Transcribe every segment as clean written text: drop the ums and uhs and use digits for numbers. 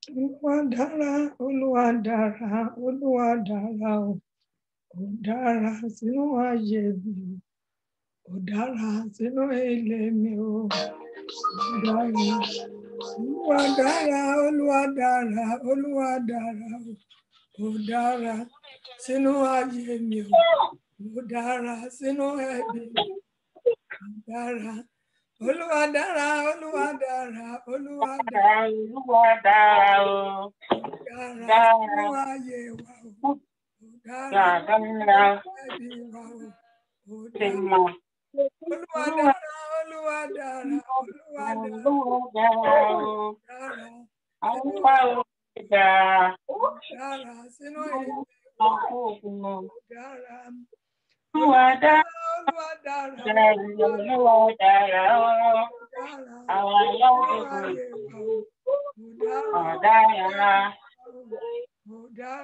Olúwa dára, Olúwa dára, Olúwa dára o. Ó dára sínú ayé mi o. Ó dára sínú ilé mi o. Ó dára. Olúwa dára, Olúwa dára, Olúwa dára o. Ó dára sínú ayé mi o. Ó dára sínú ẹbí mi. Ó dára. Olúwa dára, Olúwa dára, Olúwa dára. Olúwa dára o. Dára sínú ayé wa o. Ó dára sínú ẹbí wa o. Ó dára. Olúwa dára, Olúwa dára, Olúwa dára. Dára sínú ilé wa. Ó dára. Olúwa dára, Olúwa dára, Olúwa dára o. Àwọn ọlọ́run ọ̀dára.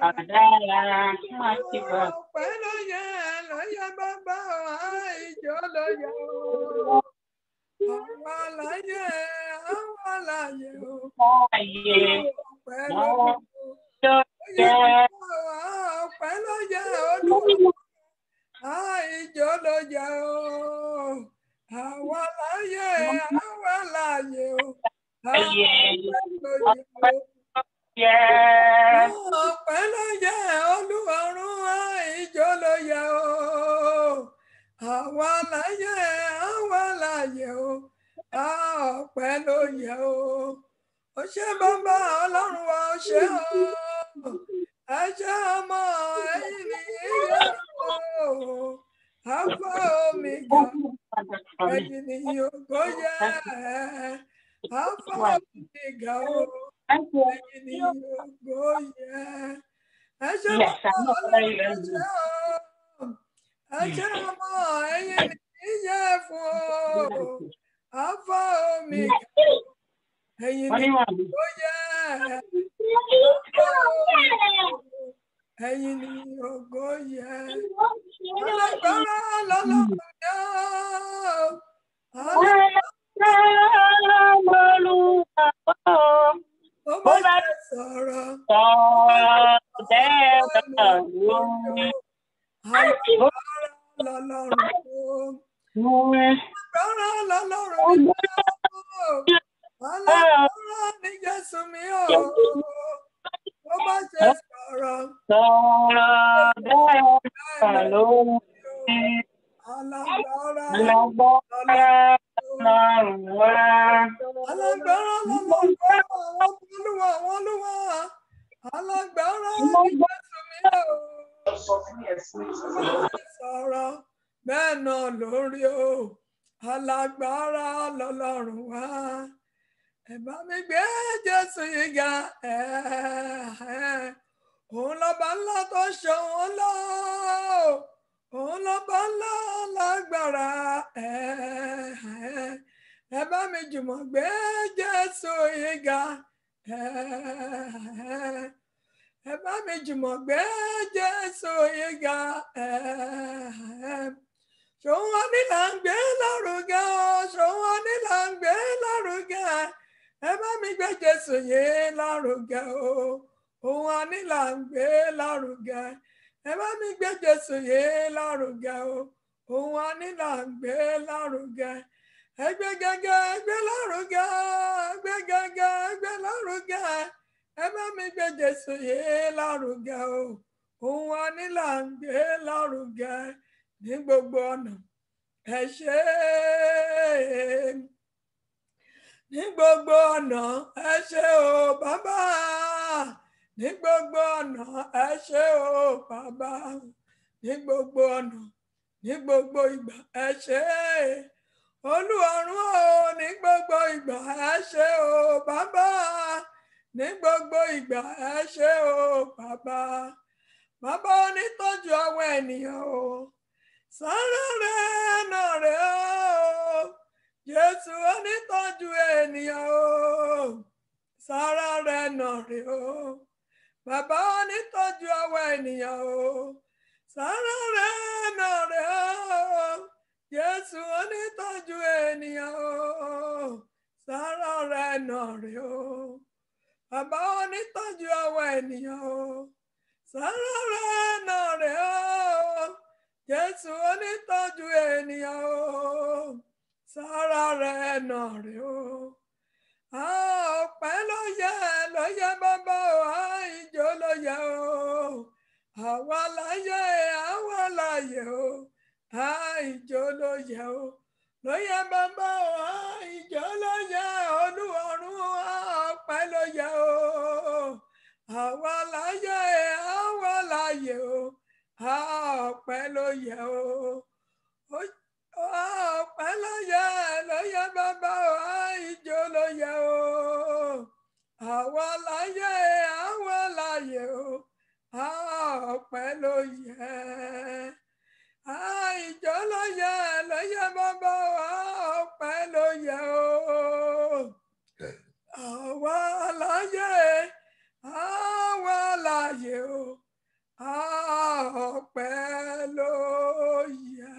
Ọ̀dára máa ti bọ̀. Ọpẹ́ ló yẹ bàbá wa, ìjọ ló yẹ o. Àwọn láyé o. Ọpẹ́ ló yẹ bàbá wa, ọpẹ́ ló yẹ Olúwa. Ìjọ ló yẹ o. Àwọn láyé o. Ọpẹ́ ló yẹ o. Ọpẹ́ ló yẹ Olúwarun, ìjọ ló yẹ o. Àwa láyé o. Ọpẹ́ ló yẹ o. Ó ṣé bàbá Ọlọ́run wa, ó ṣé o. Ẹ ṣé ọmọ ẹ̀yin ni ìyè o. Alpha Omega, ẹ̀yin ni ògo yẹ. Alpha Omega o. Ẹ̀yin ni ògo yẹ. Ẹ ṣé bàbá Ọlọ́run, ẹ ṣé o. Ẹ ṣé ọmọ ẹ̀yin ni ìyè fún o. Alpha Omega, ẹ̀yin ni ògo yẹ. Ẹ̀yin ni ògo yẹ. Alágbára lọ́lọ́run yẹ o. Ó bá jẹ́ sọ̀rọ̀. Alágbára lọ́lọ́run mi o. Alágbára ní Jésù mi o. Ó bá jẹ́ sọ̀rọ̀. Alágbára lọ́lọ́run àwọn olúwa. Alágbára ní Jésù mi o. Sọ̀rọ̀ bẹ́ẹ̀ náà lórí o. Alágbára lọ́lọ́run wa. Ẹ bá mi gbé Jésù yìí ga. Òun lọ́ba ńlá tó ṣòun lọ. Òun lọ́ba ńlá lágbára. Ẹ bá mi jùmọ̀ gbé Jésù yìí ga. Ẹ bá mi jùmọ̀ gbé Jésù yìí ga. Ṣòun wa ní là ń gbé lárugẹ o. Ṣòun wa ní là ń gbé lárugẹ. Ẹ bá mi gbé Jésù yìí lárugẹ o. Òun wa ní là ń gbé lárugẹ. Ẹ bá mi gbé Jésù yìí lárugẹ o. Òun wa ní là ń gbé lárugẹ. Ẹ gbé gẹ́gẹ́, ẹ gbé lárugẹ. Ẹ gbé gẹ́gẹ́, ẹ gbé lárugẹ. Ẹ bá mi gbé Jésù yìí lárugẹ o. Òun wa ní là ń gbé lárugẹ ní gbogbo ọ̀nà. Ẹ ṣé ní gbogbo ọ̀nà. Ẹ ṣé o bàbá. Ní gbogbo ọ̀nà. Ẹ ṣé o bàbá. Ní gbogbo ọ̀nà. Ní gbogbo ìgbà. Ẹ ṣé Olúwarun o. Ní gbogbo ìgbà. Ẹ ṣé o bàbá. Ní gbogbo ìgbà. Ẹ ṣé o bàbá. Bàbá onítọ́jú àwọn ènìyàn o. Sára rẹ̀ náà rẹ̀ o. Jésù onítọ́jú ènìyàn o. Sára rẹ̀ náà rẹ̀ o. Bàbá onítọ́jú àwọn ènìyàn o. Sára rẹ̀ náà rẹ̀ o. Jésù onítọ́jú ènìyàn o. Sára rẹ̀ náà rẹ̀ o. bàbá onítọ́jú àwọn ènìyàn o sára rẹ̀ náà rẹ̀ o Jésù onítọ́jú ènìyàn o sára rẹ̀ náà rẹ̀ o ọpẹ́ ló yẹ bàbá o ìjó ló yẹ o àwa láyé o ìjó ló yẹ o ló yẹ bàbá o ìjó ló yẹ Olúọ̀run ọpẹ́ ló yẹ o àwa láyé o ọpẹ́ ló yẹ o ọpẹ́ ló yẹ bàbá o ìjó ló yẹ o àwa láyé o ọpẹ́ ló yẹ ìjó ló yẹ bàbá o ọpẹ́ ló yẹ o àwa láyé o ọpẹ́ ló yẹ.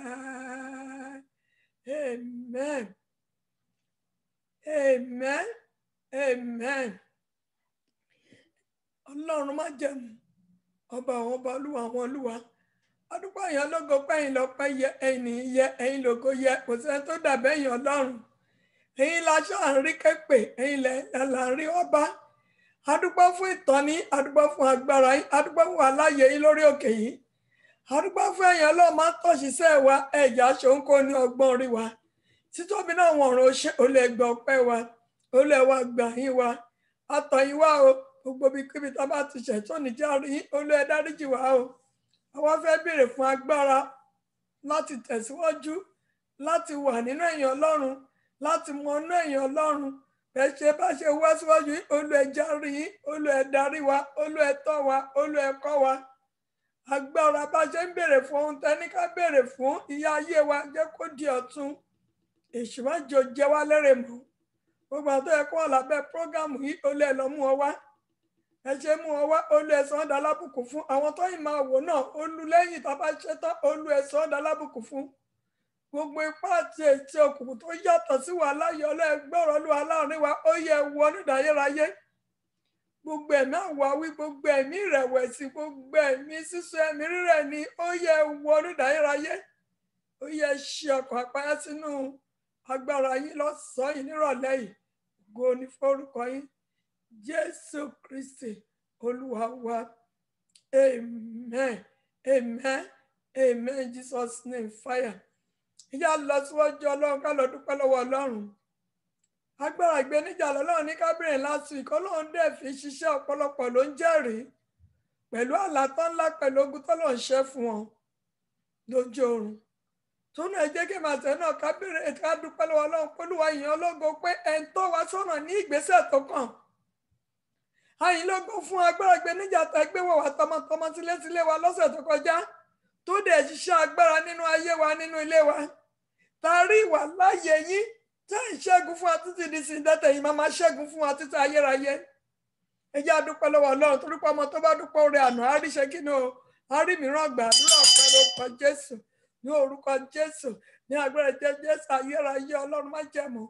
Amen. Amen. Amen. Ọlọ́run má jẹ̀mú ọba àwọn ọba olúwa àwọn olúwa adúpẹ́ èèyàn lógo pẹ́yìn lọ́pẹ́ yẹ ẹ̀yìn yẹ ẹ̀yìn lógo yẹ kò sẹ́ni tó dàbẹ́ èèyàn Ọlọ́run ẹ̀yin láṣọ àárín képe ẹ̀yin láàrin ọba adúpẹ́ fún ìtọ́ni adúpẹ́ fún agbára yín adúpẹ́ fún aláyè yín lórí òkè yìí adúpẹ́ fún èèyàn lọ́ọ́ máa tọ́ṣiṣẹ́ wa ẹ̀já ṣòǹkó ní ọgbọ́n orí wa títóbi náà wọ̀n ọ̀run ṣe olè gbà ọpẹ́ wa olè wa gbà yín wa àtọ̀yìn wa o gbogbo ibikíbi tá a bá ti ṣẹ̀ tó níjà rí olè dáríjì wa o àwa fẹ́ béèrè fún agbára láti tẹ̀síwájú láti wà nínú èèyàn Ọlọ́run láti mọ inú èèyàn Ọlọ́run bẹ́ẹ̀ ṣe bá ṣe wá síwájú Olúwa járí Olúwa darí wa Olúwa tọ́ wa Olúwa kọ́ wa agbára bá ṣe ń béèrè fún ohun tẹ́ni ká béèrè fún ìyà ayé wa jẹ́ kó di ọ̀tun èṣù má jò jẹ wá lérè mọ́ gbogbo àti ẹ̀kọ́ ọ̀làbẹ́ prógámù yìí Olúwa lọ mú ọ wá ẹ ṣe mú ọ wá Olúwa ẹ̀sán ọ̀dà alábùkún fún àwọn tó yìí máa wò náà olú lẹ́yìn tá a bá ṣe tán Olúwa ẹ̀sán ọ̀dà alábùkún fún gbogbo ipá àti ètò òkùnkùn tó yàtọ̀ sí wa láyọ̀ ọlọ́ẹ̀gbọ́rọ̀ Olúwa láàrin wa ó yẹ wọ onídàáyéráyé gbogbo ẹ̀mí àwáwí gbogbo ẹ̀mí ìrẹ̀wẹ̀sì gbogbo ẹ̀mí sísọ ẹ̀mí rírẹ̀ ni ó yẹ wọ onídàáyéráyé ó yẹ ṣe ọkọ̀ àpáyá sínú agbára yín lọ́sàn-án yìí nírọ̀lẹ́ yìí ògo ni forúkọ yín Jésù Kristi Olúwa wa amen amen amen Jesus name fire. Ìyá lọ síwájú Ọlọ́run ká lọ dúpẹ́ lọ́wọ́ Ọlọ́run agbára ìgbéníjà lọ́lọ́run ní kábìrin láti ìkọlọ́run dẹ̀ fi ṣiṣẹ́ ọ̀pọ̀lọpọ̀ ló ń jẹ́rìí pẹ̀lú àlá tó ńlá pẹ̀lú ogun tó lọ́n ṣe fún wọn lójú oorun tó náà jẹ́ kí màtẹ́ náà kábìrin ká dúpẹ́ lọ́wọ́ Ọlọ́run pẹ̀lúwa ìyẹn ológo pé ẹni tó wá sọ́nà ní ìgbésẹ̀ tó kàn àyìn lógo fún agbára ìgbéníjà tó gbé wọ̀ wá tọmọtọmọ sílé wa lọ́sẹ̀ tó kọjá tó dẹ̀ ṣiṣẹ́ agbára nínú ayé wa nínú ilé wa tarí ìwà láàyè yín tẹ́ ìṣẹ́gun fún wa títí di sin dẹ́tẹ̀ yìí máa ṣẹ́gun fún wa títí ayérayé ẹ jẹ́ a dúpẹ́ lọ́wọ́ Ọlọ́run torí pé ọmọ tó bá dúpẹ́ oore àná àríṣe kí ni o àrí mìíràn gbàdúrà ọ̀pẹ́ lórúkọ Jésù ní orúkọ Jésù ní agbára Jésù ayérayé Ọlọ́run má jẹ̀mú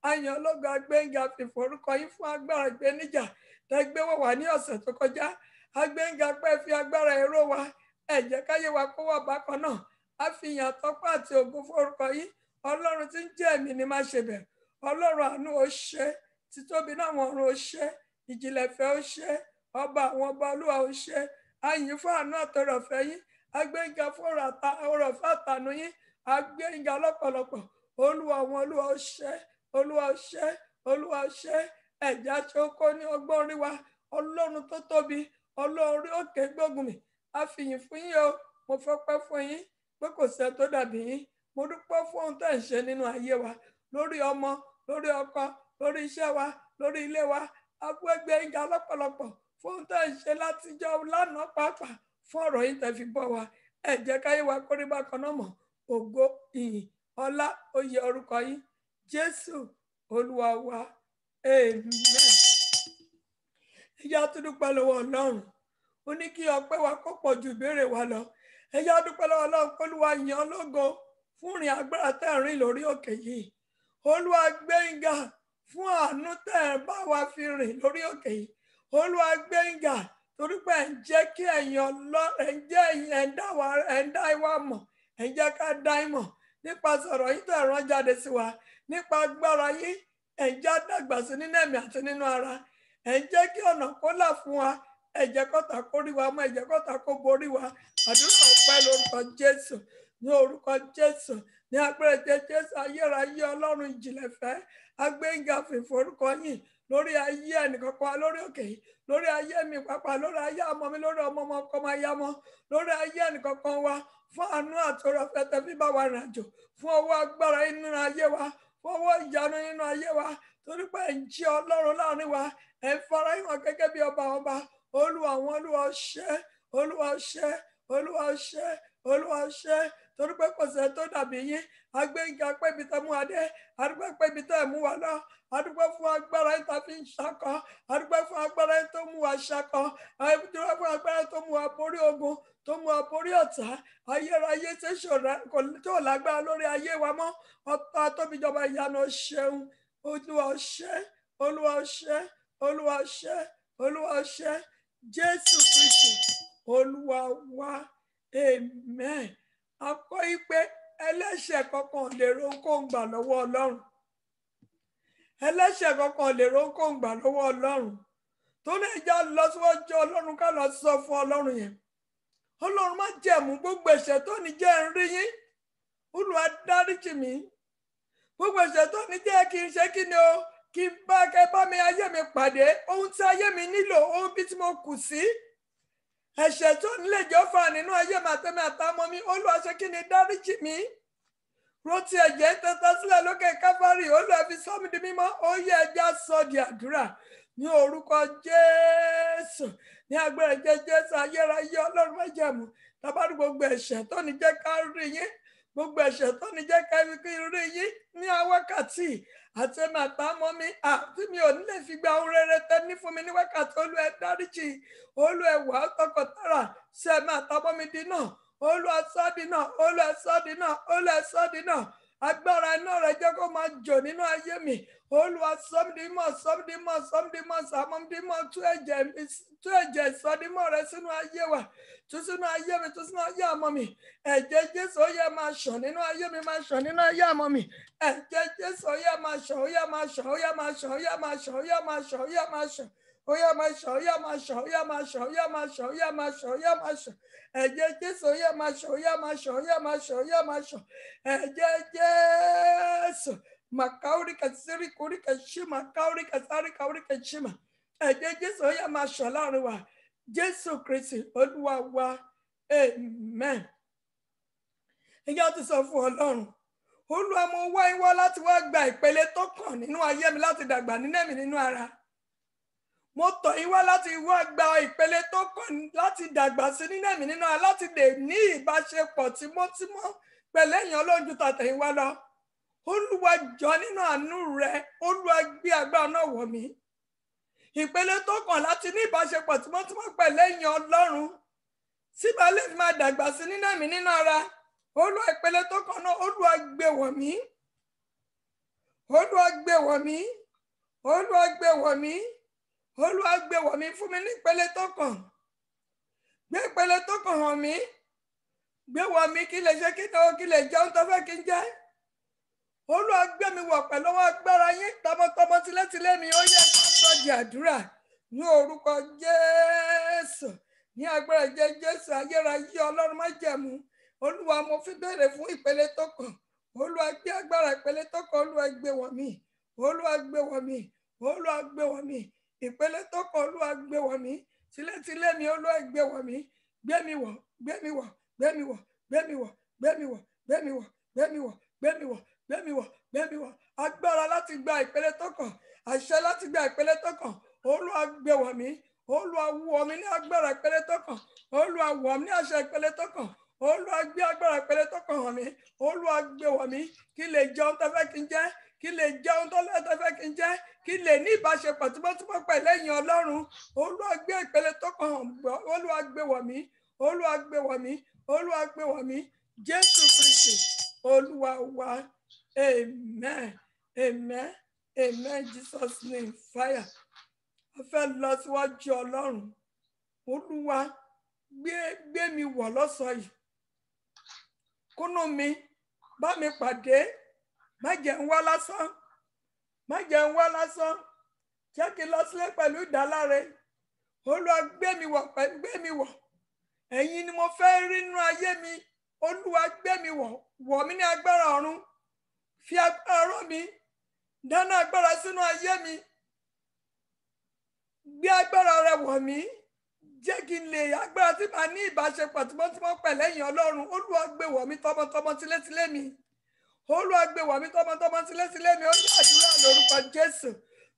àyàn ológo agbẹ́ngà fìfò orúkọ yín fún agbára ìgbéníjà tẹ́ gbé wọ̀ wá ní ọ̀sẹ̀ tó kọjá agbẹ́ngà pẹ́ fi agbára èrò wa ẹ jẹ́ káyé wa kó wà bákan náà a fi ìyàn tọ́pọ̀ àti ògo fún orúkọ yín Ọlọ́run tí ń jẹ́ ẹ̀mí ni má ṣe bẹ̀ Ọlọ́run àánú ó ṣe títóbi náà wọn ọ̀run ó ṣe ìjìnlẹ̀ fẹ́ ó ṣe ọba àwọn ọba Olúwa ó ṣe àyìn fún àánú àtọrọ̀fẹ́ yín agbẹ́ngà fún ọ̀rọ̀ fún àtànú yín agbẹ́ngà lọ́pọ̀lọpọ̀ Olúwa àwọn Olúwa ó ṣe Olúwa ó ṣe Olúwa ó ṣe ẹ̀já tí ó kó ní ọgbọ́n orí wa Ọlọ́run tó tóbi Ọlọ́run òkè gbógun mi a fi yìn fún yín o mo fọpẹ́ fún yín pé kò sẹ́ tó dàbí yín mo dúpẹ́ fún ohun tẹ́ ń ṣe nínú ayé wa lórí ọmọ lórí ọkọ lórí iṣẹ́ wa lórí ilé wa agbègbè ìgbà lọ́pọ̀lọpọ̀ fún ohun tẹ́ ń ṣe látijọ́ lánàá pàápàá fún ọ̀rọ̀ yín tẹ́ fi bọ́ wa ẹ jẹ́ káyé wa kórí bákan náà mọ̀ ògo ìyìn ọlá oyè orúkọ yín Jésù Olúwa wa amen. ìyá tó dúpẹ́ lọ́wọ́ Ọlọ́run ó ní kí ọpẹ́ wa kó pọ̀ ju ìbéèrè wa lọ ẹ yá dúpẹ́ lọ́wọ́ Ọlọ́run Olúwa yìn ọ́ lógo fún ìrìn agbára tẹ́ ẹ̀ rìn lórí òkè yìí Olúwa gbéyìnga fún àánú tẹ́ ẹ̀ bá wa fi rìn lórí òkè yìí Olúwa gbẹ̀ngà torí pé ẹ̀ ń jẹ́ kí ẹ̀yin Ọlọ́run ẹ̀ ń jẹ́ ẹ̀ ń dá ìwà mọ̀ ẹ̀ ń jẹ́ ká dá ìmọ̀ nípa sọ̀rọ̀ yín tó rán jáde sí wa nípa agbára yín ẹ̀ ń já dàgbà sí nínú ẹ̀mí àti nínú ara ẹ̀ ń jẹ́ kí ọ̀nà kó là fún wa ẹ jẹ́ kọ́tà kó rí wa mọ́ ẹ jẹ́ kọ́tà kó borí wa àdúrà ọpẹ́ lórúkọ Jésù ní orúkọ Jésù ní agbẹ́rẹ́ Jésù ayérayé Ọlọ́run ìjìnlẹ̀ fẹ́ agbẹ́ngà fìforúkọ yín lórí ayé ẹnìkankan lórí òkè yìí lórí ayé mi pàápàá lórí ayé ọmọ mi lórí ọmọ ọkọ máa yá mọ́ lórí ayé ẹnìkankan wa fún àánú àtọrọ fẹtẹ bíbá wa rìn àjò fún ọwọ́ agbára nínú ayé wa fún ọwọ́ ìyanu nínú ayé wa torí pé ẹ̀ ń jí Ọlọ́run láàrin wa ẹ̀ ń fara hàn gẹ́gẹ́ bí ọba ọba Olúwa àwọn Olúwa ṣé Olúwa ṣé Olúwa ṣé Olúwa ṣé torí pé kò sẹ́ tó dàbí yín agbẹ́yìnká pé ibi tẹ́ mú adé adúgbò pé ibi tẹ́ mú wa lọ adúgbò fún agbára yín tá fi ń ṣakọ adúgbò fún agbára yín tó mú wa ṣakọ adúgbò fún agbára yín tó mú wa borí ogun tó mú wa borí ọ̀tá ayérayé tí tó lágbára lórí ayé wa mọ́ ọ̀tá tóbi jọba ìyanu ṣeun Olúwa ṣé Olúwa ṣé Olúwa ṣé Olúwa ṣé Jésù Kristi Olúwa wa amen. Akọ́ ipe ẹlẹ́ṣẹ̀ kankan lè ronkóhùn gbà lọ́wọ́ Ọlọ́run ẹlẹ́ṣẹ̀ kankan lè ronkóhùn gbà lọ́wọ́ Ọlọ́run tó lè já lọ síwájú Ọlọ́run ká lọ sọ fún Ọlọ́run yẹn Ọlọ́run má jẹ̀mú gbogbo ẹ̀ṣẹ̀ tó ní jẹ́ ń rí yín Olúwa dáríjì mí gbogbo ẹ̀ṣẹ̀ tó ní jẹ́ kí n ṣe kí ni o kí n bá kẹ́ bá mi ayé mi pàdé ohun tí ayé mi nílò ohun bí tí mo kù sí ẹ̀ṣẹ̀ tó nílé jọ́fà nínú ayé màtẹ́mi àtàmọ́ mi Olúwa ṣe kí ni dáríjì mi rántí ẹ̀jẹ̀ ń tẹ́tẹ́ sílẹ̀ lókè Káfárì Olúwa fi sọ mí di mímọ́ ó yẹ ẹja sọ di àdúrà ní orúkọ Jésù ní agbára Jésù ayérayé Ọlọ́run májẹ̀mú tábàdí gbogbo ẹ̀ṣẹ̀ tó ní jẹ́ ká rí yín gbogbo ẹ̀ṣẹ̀ tó ní jẹ́ ká rí yín ní wákàtí àti ẹ̀mí àtàmọ́ mi àti mi ò ní lè fi gba ohun rere tẹ́ ní fún mi ní wákàtí Olúwa dáríjì Olúwa wà á tọkọtara sí ẹ̀mí àtàmọ́ mi dínà Olúwa sọ́ dínà Olúwa sọ́ dínà Olúwa sọ́ dínà agbára iná rẹ̀ jẹ́ kó máa jò nínú ayé mi Olúwa sọ́mdímọ̀ sọ́mdímọ̀ sọ́mdímọ̀ sàmọ́dímọ̀ tú ẹ̀jẹ̀ ìsọdímọ̀ rẹ̀ sínú ayé wa tú sínú ayé mi tú sínú ayé ọmọ mi ẹ̀jẹ̀ Jésù ó yẹ máa ṣàn nínú ayé mi máa ṣàn nínú ayé ọmọ mi ẹ̀jẹ̀ Jésù ó yẹ máa ṣàn ó yẹ máa ṣàn ó yẹ máa ṣàn ó yẹ máa ṣàn ó yẹ máa ṣàn ó yẹ máa ṣàn ó yẹ máa ṣàn ó yẹ máa ṣàn ó yẹ máa ṣàn ó yẹ máa ṣàn ó yẹ máa ṣàn ó yẹ máa ṣàn ẹ̀jẹ̀ Jésù ó yẹ máa ṣàn ó yẹ máa ṣàn ó yẹ máa ṣàn ó yẹ máa ṣàn ẹ̀jẹ̀ Jésù makauri kasiri kuri kashima kauri kasari kauri kashima ẹ̀jẹ̀ Jésù ó yẹ máa ṣàn láàrin wa Jésù Kristi Olúwa wa amen. ìyá ti sọ fún Ọlọ́run Olúwa mo wá yín wá láti wá gba ìpele tó kàn nínú ayé mi láti dàgbà nínú ẹ̀mí nínú ara mo tọ̀ yín wá láti wá gba ìpele tó kàn láti dàgbà sí nínú ẹ̀mí nínú ara láti lè ní ìbáṣepọ̀ tímọ́tímọ́ pẹ̀lú ẹ̀yin Ọlọ́run ju tàtẹ̀yìn wá lọ Olúwa jọ nínú àánú rẹ Olúwa gbé agbára náà wọ̀ mí ìpele tó kàn láti ní ìbáṣepọ̀ tímọ́tímọ́ pẹ̀lú ẹ̀yin Ọlọ́run síbẹ̀ lè máa dàgbà sí nínú ẹ̀mí nínú ara Olúwa ìpele tó kàn náà Olúwa gbé wọ̀ mí Olúwa gbé wọ̀ mí Olúwa gbé wọ̀ mí Olúwa gbé wọ̀ mí fún mi ní ìpele tó kàn gbé ìpele tó kàn hàn mí gbé wọ̀ mí kí lè ṣe kí lè jẹun tó fẹ́ kí n jẹ Olúwa gbé mi wọ̀ pẹ̀lú ọwọ́ agbára yín tọmọtọmọ tilétilé mi ó yẹ ká sọ di àdúrà ní orúkọ Jésù ní agbára Jésù ayérayé Ọlọ́run májẹ̀mú Olúwa mo fi béèrè fún ìpele tó kàn Olúwa gbé agbára ìpele tó kàn Olúwa gbé wọ̀ mí Olúwa gbé wọ̀ mí Olúwa gbé wọ̀ mí ìpele tó kàn Olúwa gbé wọ̀ mí tilétilé mi Olúwa gbé wọ̀ mí gbé mi wọ̀ gbé mi wọ̀ gbé mi wọ̀ gbé mi wọ̀ gbé mi wọ̀ gbé mi wọ̀ gbé mi wọ̀ gbé mi wọ̀ gbé mi wọ̀ agbára láti gba ìpele tó kàn àṣẹ láti gba ìpele tó kàn Olúwa gbé wọ̀ mí Olúwa wọ̀ mí ní agbára ìpele tó kàn Olúwa wọ̀ mí ní àṣẹ ìpele tó kàn Olúwa gbé agbára ìpele tó kàn hàn mí Olúwa gbé wọ̀ mí kí lè jẹun tó fẹ́ kí n jẹ kí lè jẹun tó fẹ́ kí n jẹ kí lè ní ìbáṣepọ̀ tímọ́tímọ́ pẹ̀lú ẹ̀yin Ọlọ́run Olúwa gbé ìpele tó kàn hàn Olúwa gbé wọ̀ mí Olúwa gbé wọ̀ mí Olúwa gbé wọ̀ mí Jésù Kristi Olúwa wa amen amen amen Jesus name fire a fẹ́ lọ síwájú Ọlọ́run. Olúwa gbé mi wọ̀ lọ́sàn-án yìí. Kúnnú mi bá mi pàdé, má jẹ́ n wá lásán, má jẹ́ n wá lásán, jẹ́ kí n lọ sílé pẹ̀lú ìdáláre. Olúwa gbé mi wọ̀. Ẹ̀yin ni mo fẹ́ rí nínú ayé mi. Olúwa gbé mi wọ̀ mí ní agbára ọ̀run. Fi agbára rọ̀ mí, dáná agbára sínú ayé mi. Gbé agbára rẹ wọ̀ mí. Jẹ́ kí n lè agbára tí màá ní ìbáṣepọ̀ tímọ́tímọ́ pẹ̀lẹ́yìn Ọlọ́run. Olúwa gbé wọ̀ mí tọmọtọmọ tilétilé mi. Olúwa gbé wọ̀ mí tọmọtọmọ tilétilé mi. Ó yá àdúrà lórúkọ Jésù.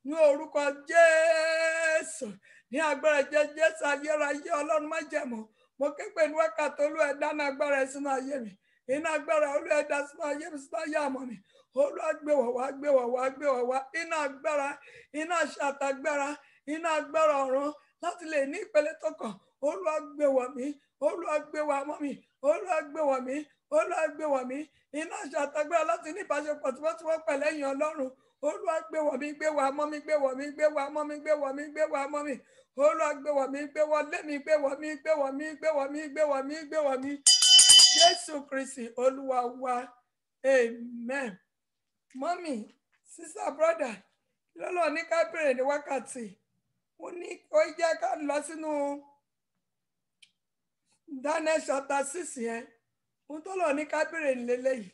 Ní orúkọ Jésù. Ní agbára Jésù ayérayé Ọlọ́run májẹ̀mú. Mo ké pè ní wákàtí Olúwa dáná agbára sínú ayé mi. Iná agbára Olúwa dá sínú ayé mi, sínú ayé àmọ́ mi. Olúwa gbé wọ̀ wá. Iná agbára, iná ṣàtàgbára, iná agbára ọ̀run láti lè ní ìpele tó kàn. Olúwa gbé wọ̀ mí. Olúwa gbé wọ̀ mọ́ mi. Olúwa gbé wọ̀ mí. Olúwa gbé wọ̀ mí. Iná ṣàtàgbára láti ní ìbáṣepọ̀ tímọ́tímọ́ pẹ̀lẹ́yìn Ọlọ́run. Olúwa gbé wọ̀ mí, gbé wọ̀ mọ́ mi, gbé wọ̀ mí, gbé wọ̀ mọ́ mi, gbé wọ̀ mí, gbé wọ̀ mọ́ mi. Olúwa gbé wọ̀ mí, gbé wọ̀ lé mi, gbé wọ̀ mí, gbé wọ̀ mí, gbé wọ̀ mí, gbé wọ̀ mí, gbé wọ̀ mí. Jésù Kristi Olúwa wa. Amen. Mọ́mì, sísá, brọ́dà, lọ́lọ́ ní ká bèrè ní wákàtí. Mo ní ó jẹ́ ká lọ sínú Daniel chapter 6 yẹn. Ohun tó lọ ní ká bèrè lélẹ́yìí.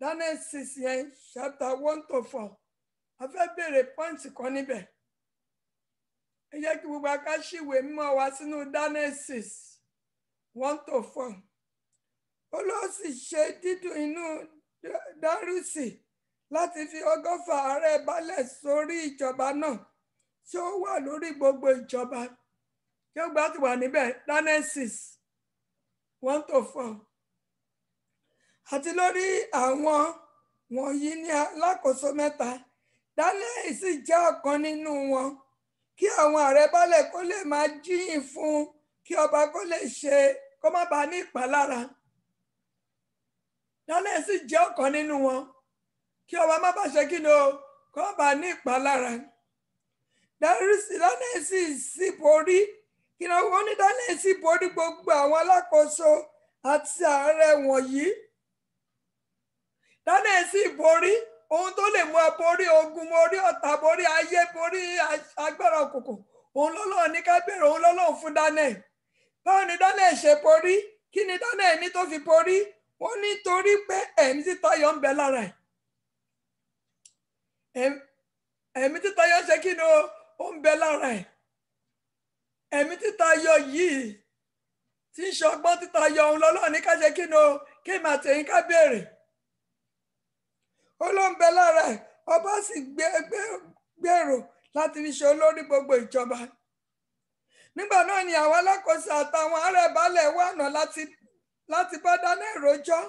Daniel 6 yẹn chapter 1-4. A fẹ́ bèrè pọ́ǹtì kan níbẹ̀. Ẹ jẹ́ kí gbogbo aká ṣìwé mímọ́ wa sínú Daniel 6:1-4. Olúwa sì ṣe dídùn inú Dárúsì láti fi 100 ààrẹ balẹ̀ sórí ìjọba náà tí ó wà lórí gbogbo ìjọba. Tí ó gbà ti wà níbẹ̀, Daniel 6:1-4. Àti lórí àwọn wọ̀nyí ní alákòóso 3. Daniel sì jẹ́ ọ̀kan nínú wọn. Kí àwọn ààrẹ balẹ̀ kó lè máa jíyìn fún, kí ọba kó lè ṣe kó má bàa ní ìpalára. Daniel sì jẹ́ ọ̀kan nínú wọn. Kí ọba má bàa ṣe kí ni o, kó má bàa ní ìpalára. Daniel sì borí. Kí ni wọ́n ní? Daniel sì borí gbogbo àwọn alákòóso àti ààrẹ wọ̀nyí. Daniel sì borí ohun tó lè mú borí ogun, borí ọ̀tá, borí ayé, borí agbára òkùnkùn. Òun lọ́lọ́run ní ká bèrè, òun lọ́lọ́run fún Daniel. Báwo ni Daniel ṣe borí? Kí ni Daniel ní tó fi borí? Wọ́n ní torí pé ẹ̀mí títayọ ń bẹ lára ẹ̀. Ẹ̀mí títayọ ṣe kí ni ó ń bẹ lára ẹ̀. Ẹ̀mí títayọ yìí tí ń ṣọgbọ́n títayọ òun lọ́lọ́run ní ká ṣe kí ni o, kí èmi àti ẹ̀yin ká bèrè. Ó ló ń bẹ lára ẹ̀. Ọba sì gbèrò láti fi ṣe olórí gbogbo ìjọba. Nígbà náà ni àwọn alákòóso àtàwọn ààrẹ balẹ̀ wá ọ̀nà láti bá Daniel rojọ́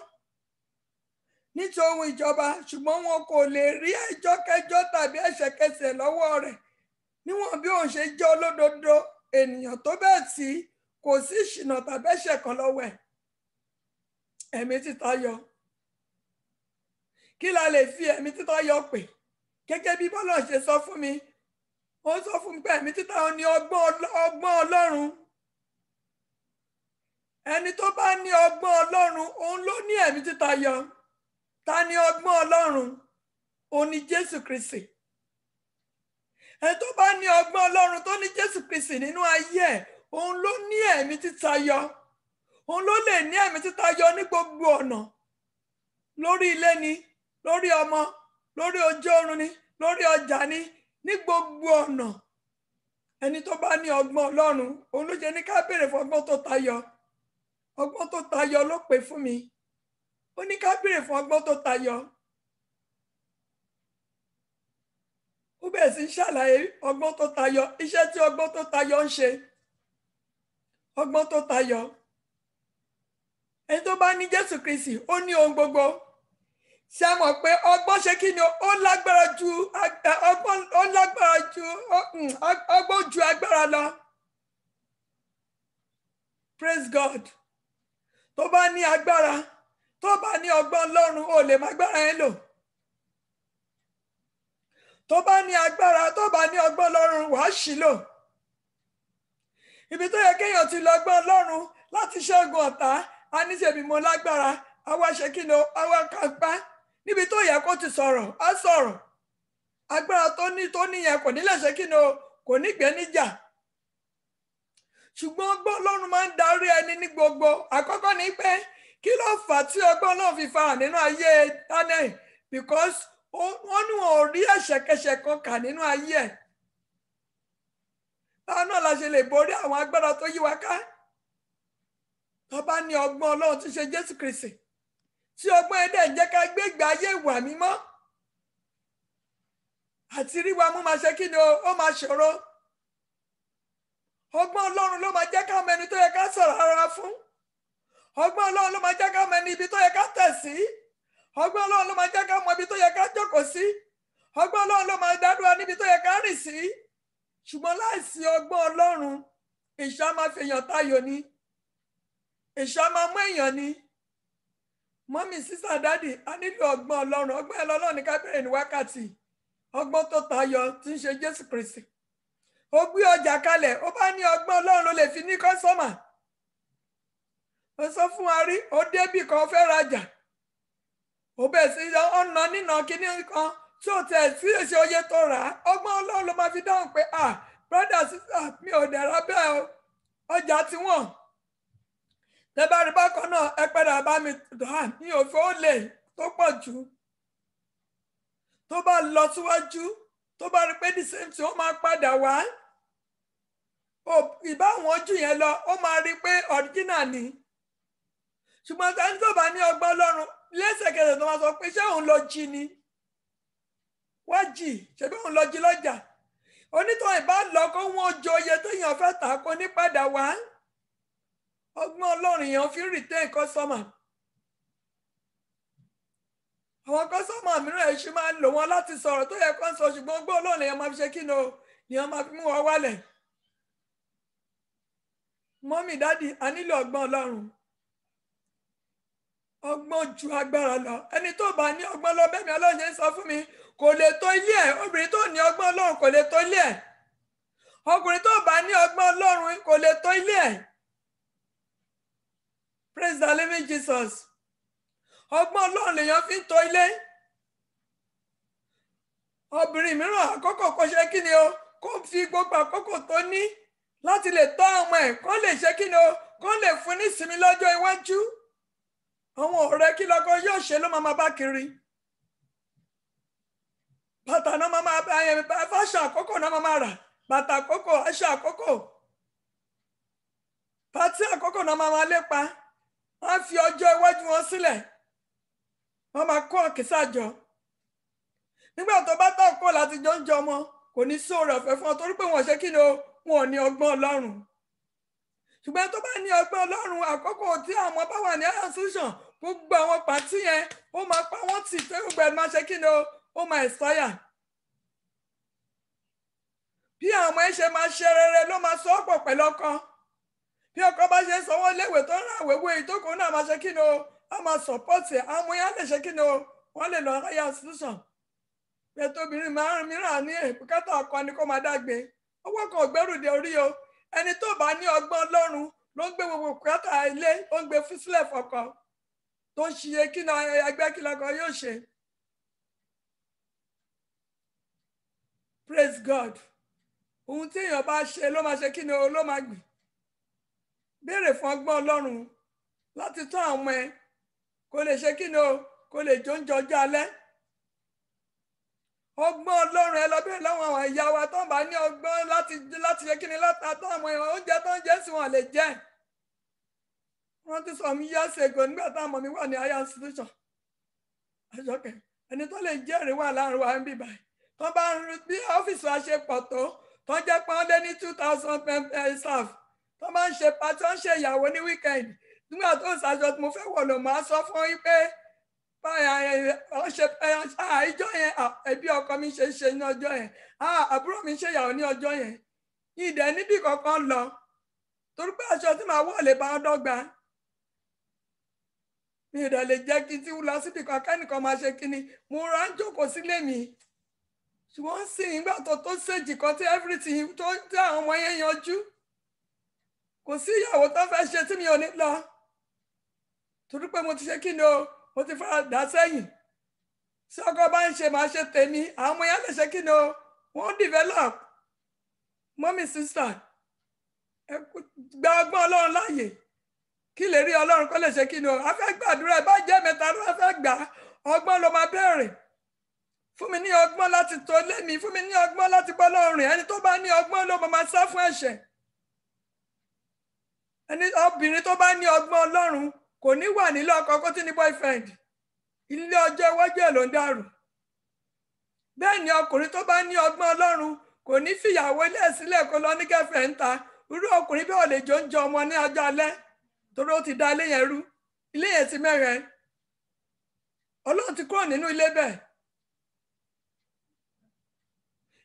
nítorí ohun ìjọba, ṣùgbọ́n wọn kò lè rí ẹjọ́ kẹjọ́ tàbí ẹ̀ṣẹ̀kẹsẹ̀ lọ́wọ́ rẹ̀, níwọ̀n bí òun ṣe jẹ́ olódodo ènìyàn tó bẹ́ẹ̀ tí kò sí ìṣìnà tàbí ẹ̀ṣẹ̀ kan lọ́wọ́ ẹ̀. Ẹ̀mí títayọ. Kí la lè fi ẹ̀mí títayọ pè? Gẹ́gẹ́ bí Bọ́lá ṣe sọ fún mi, ó sọ fún mi pé ẹ̀mí títayọ ni ọgbọ́n Ọlọ́run. Ẹni tó bá ní ọgbọ́n Ọlọ́run, òun ló ní ẹ̀mí títayọ. Ta ni ọgbọ́n Ọlọ́run? Òun ni Jésù Kristi. Ẹni tó bá ní ọgbọ́n Ọlọ́run tó ní Jésù Kristi nínú ayé ẹ̀, òun ló ní ẹ̀mí títayọ. Òun ló lè ní ẹ̀mí títayọ ní gbogbo ọ̀nà. Lórí ilé ni, lórí ọmọ, lórí ojú oorun ni, lórí ọjà ni, ní gbogbo ọ̀nà. Ẹni tó bá ní ọgbọ́n Ọlọ́run, òun ló jẹ́ ní ká béèrè fún ọgbọ́n tó tayọ. Ọgbọ́n tó tayọ ló pè fún mi. Ó ní ká béèrè fún ọgbọ́n tó tayọ. Ó bẹ̀rẹ̀ sí ṣàlàyé ọgbọ́n tó tayọ, iṣẹ́ tí ọgbọ́n tó tayọ ń ṣe. Ọgbọ́n tó tayọ. Ẹni tó bá ní Jésù Kristi, ó ní ohun gbogbo. Ṣé a mọ̀ pé ọgbọ́n ṣe kí ni ó lágbára ju ọgbọ́n ju agbára lọ. Praise God. Tó bá ní agbára, tó bá ní ọgbọ́n Ọlọ́run, ó lè má agbára yẹn lò. tó bá ní agbára tó bá ní ọgbọ́n Ọlọ́run wàá ṣìlò ibi tó yẹ kéèyàn ti lọ ọgbọ́n Ọlọ́run láti ṣẹ́gun ọ̀tá a ní ṣèbí mo lágbára àwa ṣe kí ni àwa kápá níbi tó yẹ kó ti sọ̀rọ̀ á sọ̀rọ̀ agbára tó níyẹn kò ní lè ṣe kí ni kò ní gbé níjà ṣùgbọ́n ọgbọ́n Ọlọ́run máa ń darí ẹni ní gbogbo àkọ́kọ́ ni pé kí ló fà tí ọgbọ́n náà fi farahàn nínú ayé Daniel because wọ́n ní wọn ò rí ẹ̀ṣẹ̀kẹṣẹ̀ kan kà nínú ayé ẹ̀ báwo náà la ṣe lè borí àwọn agbára tó yí wa ká tó bá ní ọgbọ́n Ọlọ́run tí ṣe Jésù Kristi tí ọgbọ́n ẹ̀dẹ̀ ń jẹ́ ká gbégbé ayé ìwà mímọ́ àti rí wa mú máa ṣe kí ni ó máa ṣòro ọgbọ́n Ọlọ́run ló máa jẹ́ ká mọ ẹni tó yẹ ká sọ̀rọ̀ ara fún ọgbọ́n Ọlọ́run ló máa jẹ́ ká mọ ẹni ibi tó yẹ ká tẹ̀ sí ọgbọ́n Ọlọ́run ló máa jẹ́ ká mọ ibi tó yẹ ká jókòó sí ọgbọ́n Ọlọ́run ló máa dádúrà níbi tó yẹ ká rìn sí ṣùgbọ́n láìsí ọgbọ́n Ọlọ́run ìṣá máa fi èèyàn tayò ni ìṣá máa mú èèyàn ni mọ́mí sísà dádì a nílò ọgbọ́n Ọlọ́run ọgbọ́n Ọlọ́run ní ká bẹ̀rẹ̀ ní wákàtí ọgbọ́n tó tayọ tí ń ṣe Jésù Kristi ó gbé ọjà kalẹ̀ ó bá ní ọgbọ́n Ọlọ́run ló lè fi ní kọ́sọ́mà ó sọ fún wa rí ó débì kan fẹ́ rajà ó bẹ̀ sí ọ̀nà nínà kíní kan tí ò tẹ̀ sí èsì oye tó rà á ọgbọ́n Ọlọ́run ló máa fi dáhùn pé brother sister mi ò dẹ̀ra bẹ́ẹ̀ o ọjà tí wọ́n tẹ́bá rí bákan náà ẹ padà bá mi mi ò fẹ́ ó lè tó pọ̀ jù tó bá lọ síwájú tó bá rí pé the same thing ó máa padà wá ìbáwọn ojú yẹn lọ ó máa rí pé original ni ṣùgbọ́n tẹ́ni tó bá ní ọgbọ́n Ọlọ́run lẹ́sẹ̀kẹsẹ̀ tó máa sọ pé ṣé òun lọ jí ni wá jì ṣebí òun lọ jí lọ́jà onítọ̀ ìbá lọ kó wọ́n ojú oyè tó yàn fẹ́ tà kó ní padà wá ọgbọ́n Ọlọ́run yẹn fi ń retain customer àwọn kọ́sọ́mà mìíràn èṣù máa ń lò wọ́n láti sọ̀rọ̀ tó yẹ kó ń sọ ṣùgbọ́n ọgbọ́n Ọlọ́run yẹn máa fi ṣe kí ni o ni wọ́n máa fi mú wọn wálẹ̀ mọ́mì dádì a nílò ọgbọ́n Ọlọ́run ọgbọ́n ju agbára lọ ẹni tó bá ní ọgbọ́n lọ bẹ́ẹ̀ mi Ọlọ́run yẹn sọ fún mi kò lè tó ilé ẹ̀ obìnrin tó ní ọgbọ́n Ọlọ́run kò lè tó ilé ẹ̀ ọkùnrin tó bá ní ọgbọ́n Ọlọ́run kò lè tó ilé ẹ̀ praise the living Jesus ọgbọ́n Ọlọ́run lèèyàn fi ń tó ilé obìnrin mìíràn àkókò kò ṣe kí ni o kó fi gbogbo àkókò tó ní láti lè tọ́ ọmọ ẹ̀ kó lè ṣe kí ni o kó lè fún ní ìsinmi lọ́jọ́ iwájú àwọn ọ̀rẹ́ kí lọ́kọ yóò ṣe ló máa bá kiri bàtà náà máa bá fáṣọ àkókò náà máa rà bàtà àkókò aṣọ àkókò pàtí àkókò náà máa lépa wọ́n fi ọjọ́ iwájú wọn sílẹ̀ wọ́n máa kó àkísà jọ nígbà tó bá tọ̀ kó láti jọ ń jọ ọmọ kò ní sóòrò ọ̀fẹ́ fún ọ torí pé wọ́n ṣe kí ni wọn ò ní ọgbọ́n Ọlọ́run ṣùgbọ́n tó bá ní ọgbọ́n Ọlọ́run àkókò tí àwọn bá wà ní institution gbogbo àwọn pàtí yẹn ó máa pa wọ́n tì pé gbogbo ẹ̀ máa ṣe kí ni ó máa expire bí àwọn ẹ̀ ṣe máa ṣe rere ló máa sọ ọ̀pọ̀ pẹ̀lú ọkọ bí ọkọ bá ṣe sanwó léwé tó ń ra àwéwé ìtókòó náà máa ṣe kí ni a máa support ẹ̀ àwọn yẹn lè ṣe kí ni wọ́n lè lọ higher institution pẹ̀tọ́ obìnrin mìíràn ní ìpínkátà ọkọ ni kó máa dágbe owó kan ò gbẹ́rù dé orí o ẹni tó bá ní ọgbọ́n Ọlọ́run ló ń gbé gbogbo ìpínkátà ilé ó ń gbé sílẹ̀ fọ́kọ tó ń ṣiyè kí ni ẹgbẹ́ kí lọ́kọ yóò ṣe praise God ohun tí èèyàn bá ṣe ló máa ṣe kí ni ló máa gbìn béèrè fún ọgbọ́n Ọlọ́run láti tọ́ àwọn ọmọ ẹ kó lè ṣe kí ni kó lè jó oúnjẹ ọjọ́ alẹ́ ọgbọ́n Ọlọ́run ẹ lọ bẹ́ẹ̀ láwọn àwọn ìyá wa tó ń bá ní ọgbọ́n láti ṣe kí ni látàtọ́ àwọn oúnjẹ tó ń jẹ́ sí wọn lè jẹ́ wọ́n ti sọ mí years ago nígbà táwọn ọmọ mi wà ní higher institution àjọkẹ́ ẹni tó lè jẹ́rìí wà láàrin wa ń bì báyìí tó bá ń rí bí ọ́fíìsì wa ṣe pọ̀ tó jẹ́ pé wọ́n lé ní 2000 staff tó máa ń ṣe pàtó ń ṣe ìyàwó ní weekend nígbà tó ń ṣàjọ tí mo fẹ́ wọ̀ ló máa sọ fún yín pé ìjọ yẹn ẹbí ọkọ mi ṣe ní ọjọ́ yẹn àbúrò mi ṣe ìyàwó ní ọjọ́ yẹn ìdẹ̀ níbì kankan lọ torí pé aṣọ tí màá wọ̀ lè bá wọn dọ́gba mi ìdẹ̀ lè jẹ́ kí n ti lọ síbì kan kẹ́nìkan máa ṣe kíni mo ra ń jókòó sílé mi ṣùgbọ́n sì nígbà tó ṣèjì kan tí everything tó tí àwọn ọmọ yẹn yanjú kò sí ìyàwó tó fẹ́ ṣe tí mi ò ní lọ torí pé mo ti ṣe kí ni o mo ti fara dà sẹ́yìn tí ọkọ bá ń ṣe máa ṣe tèmi àwọn ọmọ yẹn lè ṣe kí ni o wọ́n develop mọ́mí sister gba ọgbọ́n ọlọ́run láàyè kí lè rí ọlọ́run kó lè ṣe kí ni o a fẹ́ gbàdúrà ẹ̀ bá jẹ́ mẹ́ta ló fẹ́ gbà ọgbọ́n ló máa bẹ̀rẹ̀ fún mi ní ọgbọ́n láti tó lé mi fún mi ní ọgbọ́n láti bọ́ lọ́rùn ẹni tó bá ní ọgbọ́n ló máa sá fún ẹ̀ṣẹ̀ ẹni obìnrin tó bá ní ọgbọ́n ọlọ́run kò ní wà nílé ọkọ kó tí ní boyfriend ilé ọjọ́ iwájú ẹ̀ ló ń dàrú bẹ́ẹ̀ ni ọkùnrin tó bá ní ọgbọ́n ọlọ́run kò ní fìyàwó ilé sílẹ̀ kó lọ ní girlfriend ta irú ọkùnrin bí ò lè jọ ń jọ ọmọ ní ọjọ́ alẹ́ torí ó ti da ilé yẹn rú ilé yẹn ti mẹ́rẹ̀ ọlọ́run ti kúrò nínú ilé bẹ́ẹ̀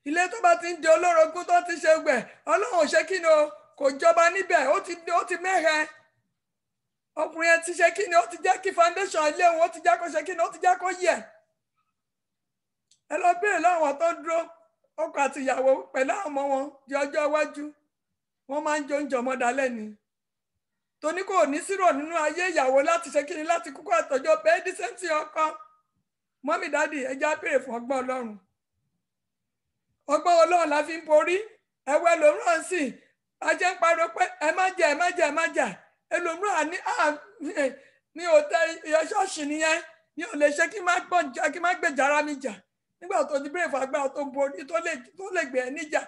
ilé tó bá ti ń di olórogún tó ti ṣe gbẹ̀ ọlọ́run ò ṣe kí ni o kò jọba níbẹ̀ ó ti mẹ́rẹ̀ ọkùnrin yẹn ti ṣe kí ni ó ti jẹ́ kí foundation ilé wọn ó ti jẹ́ kó ṣe kí ni ó ti jẹ́ kó yẹ̀ ẹ lọ béèrè láwọn tó dúró ọkọ àti ìyàwó pẹ̀lú àwọn ọmọ wọn di ọjọ́ iwájú wọ́n máa ń jó oúnjẹ ọmọ dalẹ́ ni tóní kò ní sírò nínú ayé ìyàwó láti ṣe kí ni láti kúkú àtọ́jọ́ bẹ́ẹ̀ dísẹ́ǹtì ọkọ mọ́mí dádì ẹja béèrè fún ọgbọ́n ọlọ́run la fi ń borí ẹ̀wẹ̀ lòmíràn sì ajẹ́ ń pariwo pé ẹ má jà ẹlòmíràn ní mi ò tẹ ìyẹn ṣọ́ọ̀ṣì nìyẹn mi ò lè ṣe kí má gbèjà ara mi jà nígbà tó ti béèrè fún agbára tó ń borí tó lè gbé ẹ níjà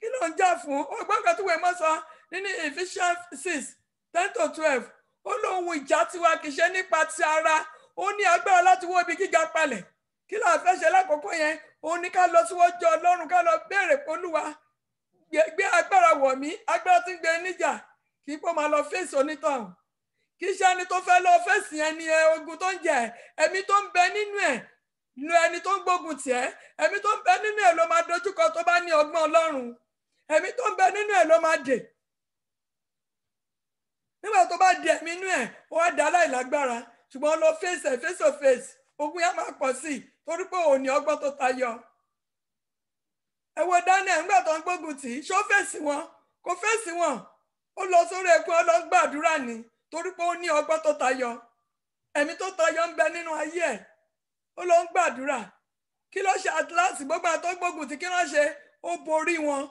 kí ló ń jà fún ọgbọ́n kan tó wẹ̀ mọ́ sọ nínú Ephesians 6:10-12 ó lóhun ìjà tiwa kì í ṣe nípa ti ara ó ní agbára láti wó ibi gíga palẹ̀ kí ló fẹ́ ṣe lákòókò yẹn òun ní ká lọ síwájú ọlọ́run ká lọ béèrè pólúwa gbé agbára wọ̀ mí agbára tí ń gbé níjà kí pọ́ máa lọ fèsì onítọ̀hún kì í ṣe ẹni tó fẹ́ lọ fèsì ẹni ogun tó ń jẹ ẹ̀mí tó ń bẹ nínú ẹ̀ lu ẹni tó ń gbógun tiẹ̀ ẹ̀mí tó ń bẹ nínú ẹ̀ ló máa dojúkọ tó bá ní ọgbọ́n ọlọ́run ẹ̀mí tó ń bẹ nínú ẹ̀ ló máa dè nígbà tó bá di ẹ̀mí inú ẹ̀ ó wá dá láìlágbára ṣùgbọ́n lọ fèsì ẹ̀ face to face ogun yẹn máa pọ̀ sí i torí pé òun ní ọgbọ́n tó tayọ ẹ wo Daniel nígbà tó ń gbógun tì í ṣó fèsì wọn kò fèsì wọn ó lọ sórí ẹkún ó lọ gbàdúrà ní torí pé ó ní ọgbọ́n tó tayọ ẹ̀mí tó tayọ ń bẹ nínú ayé ẹ̀ ó lọ ń gbàdúrà kí ló ṣe àtìláàsì gbogbo àtọ́ gbógun tì kí wọ́n ṣe ó borí wọn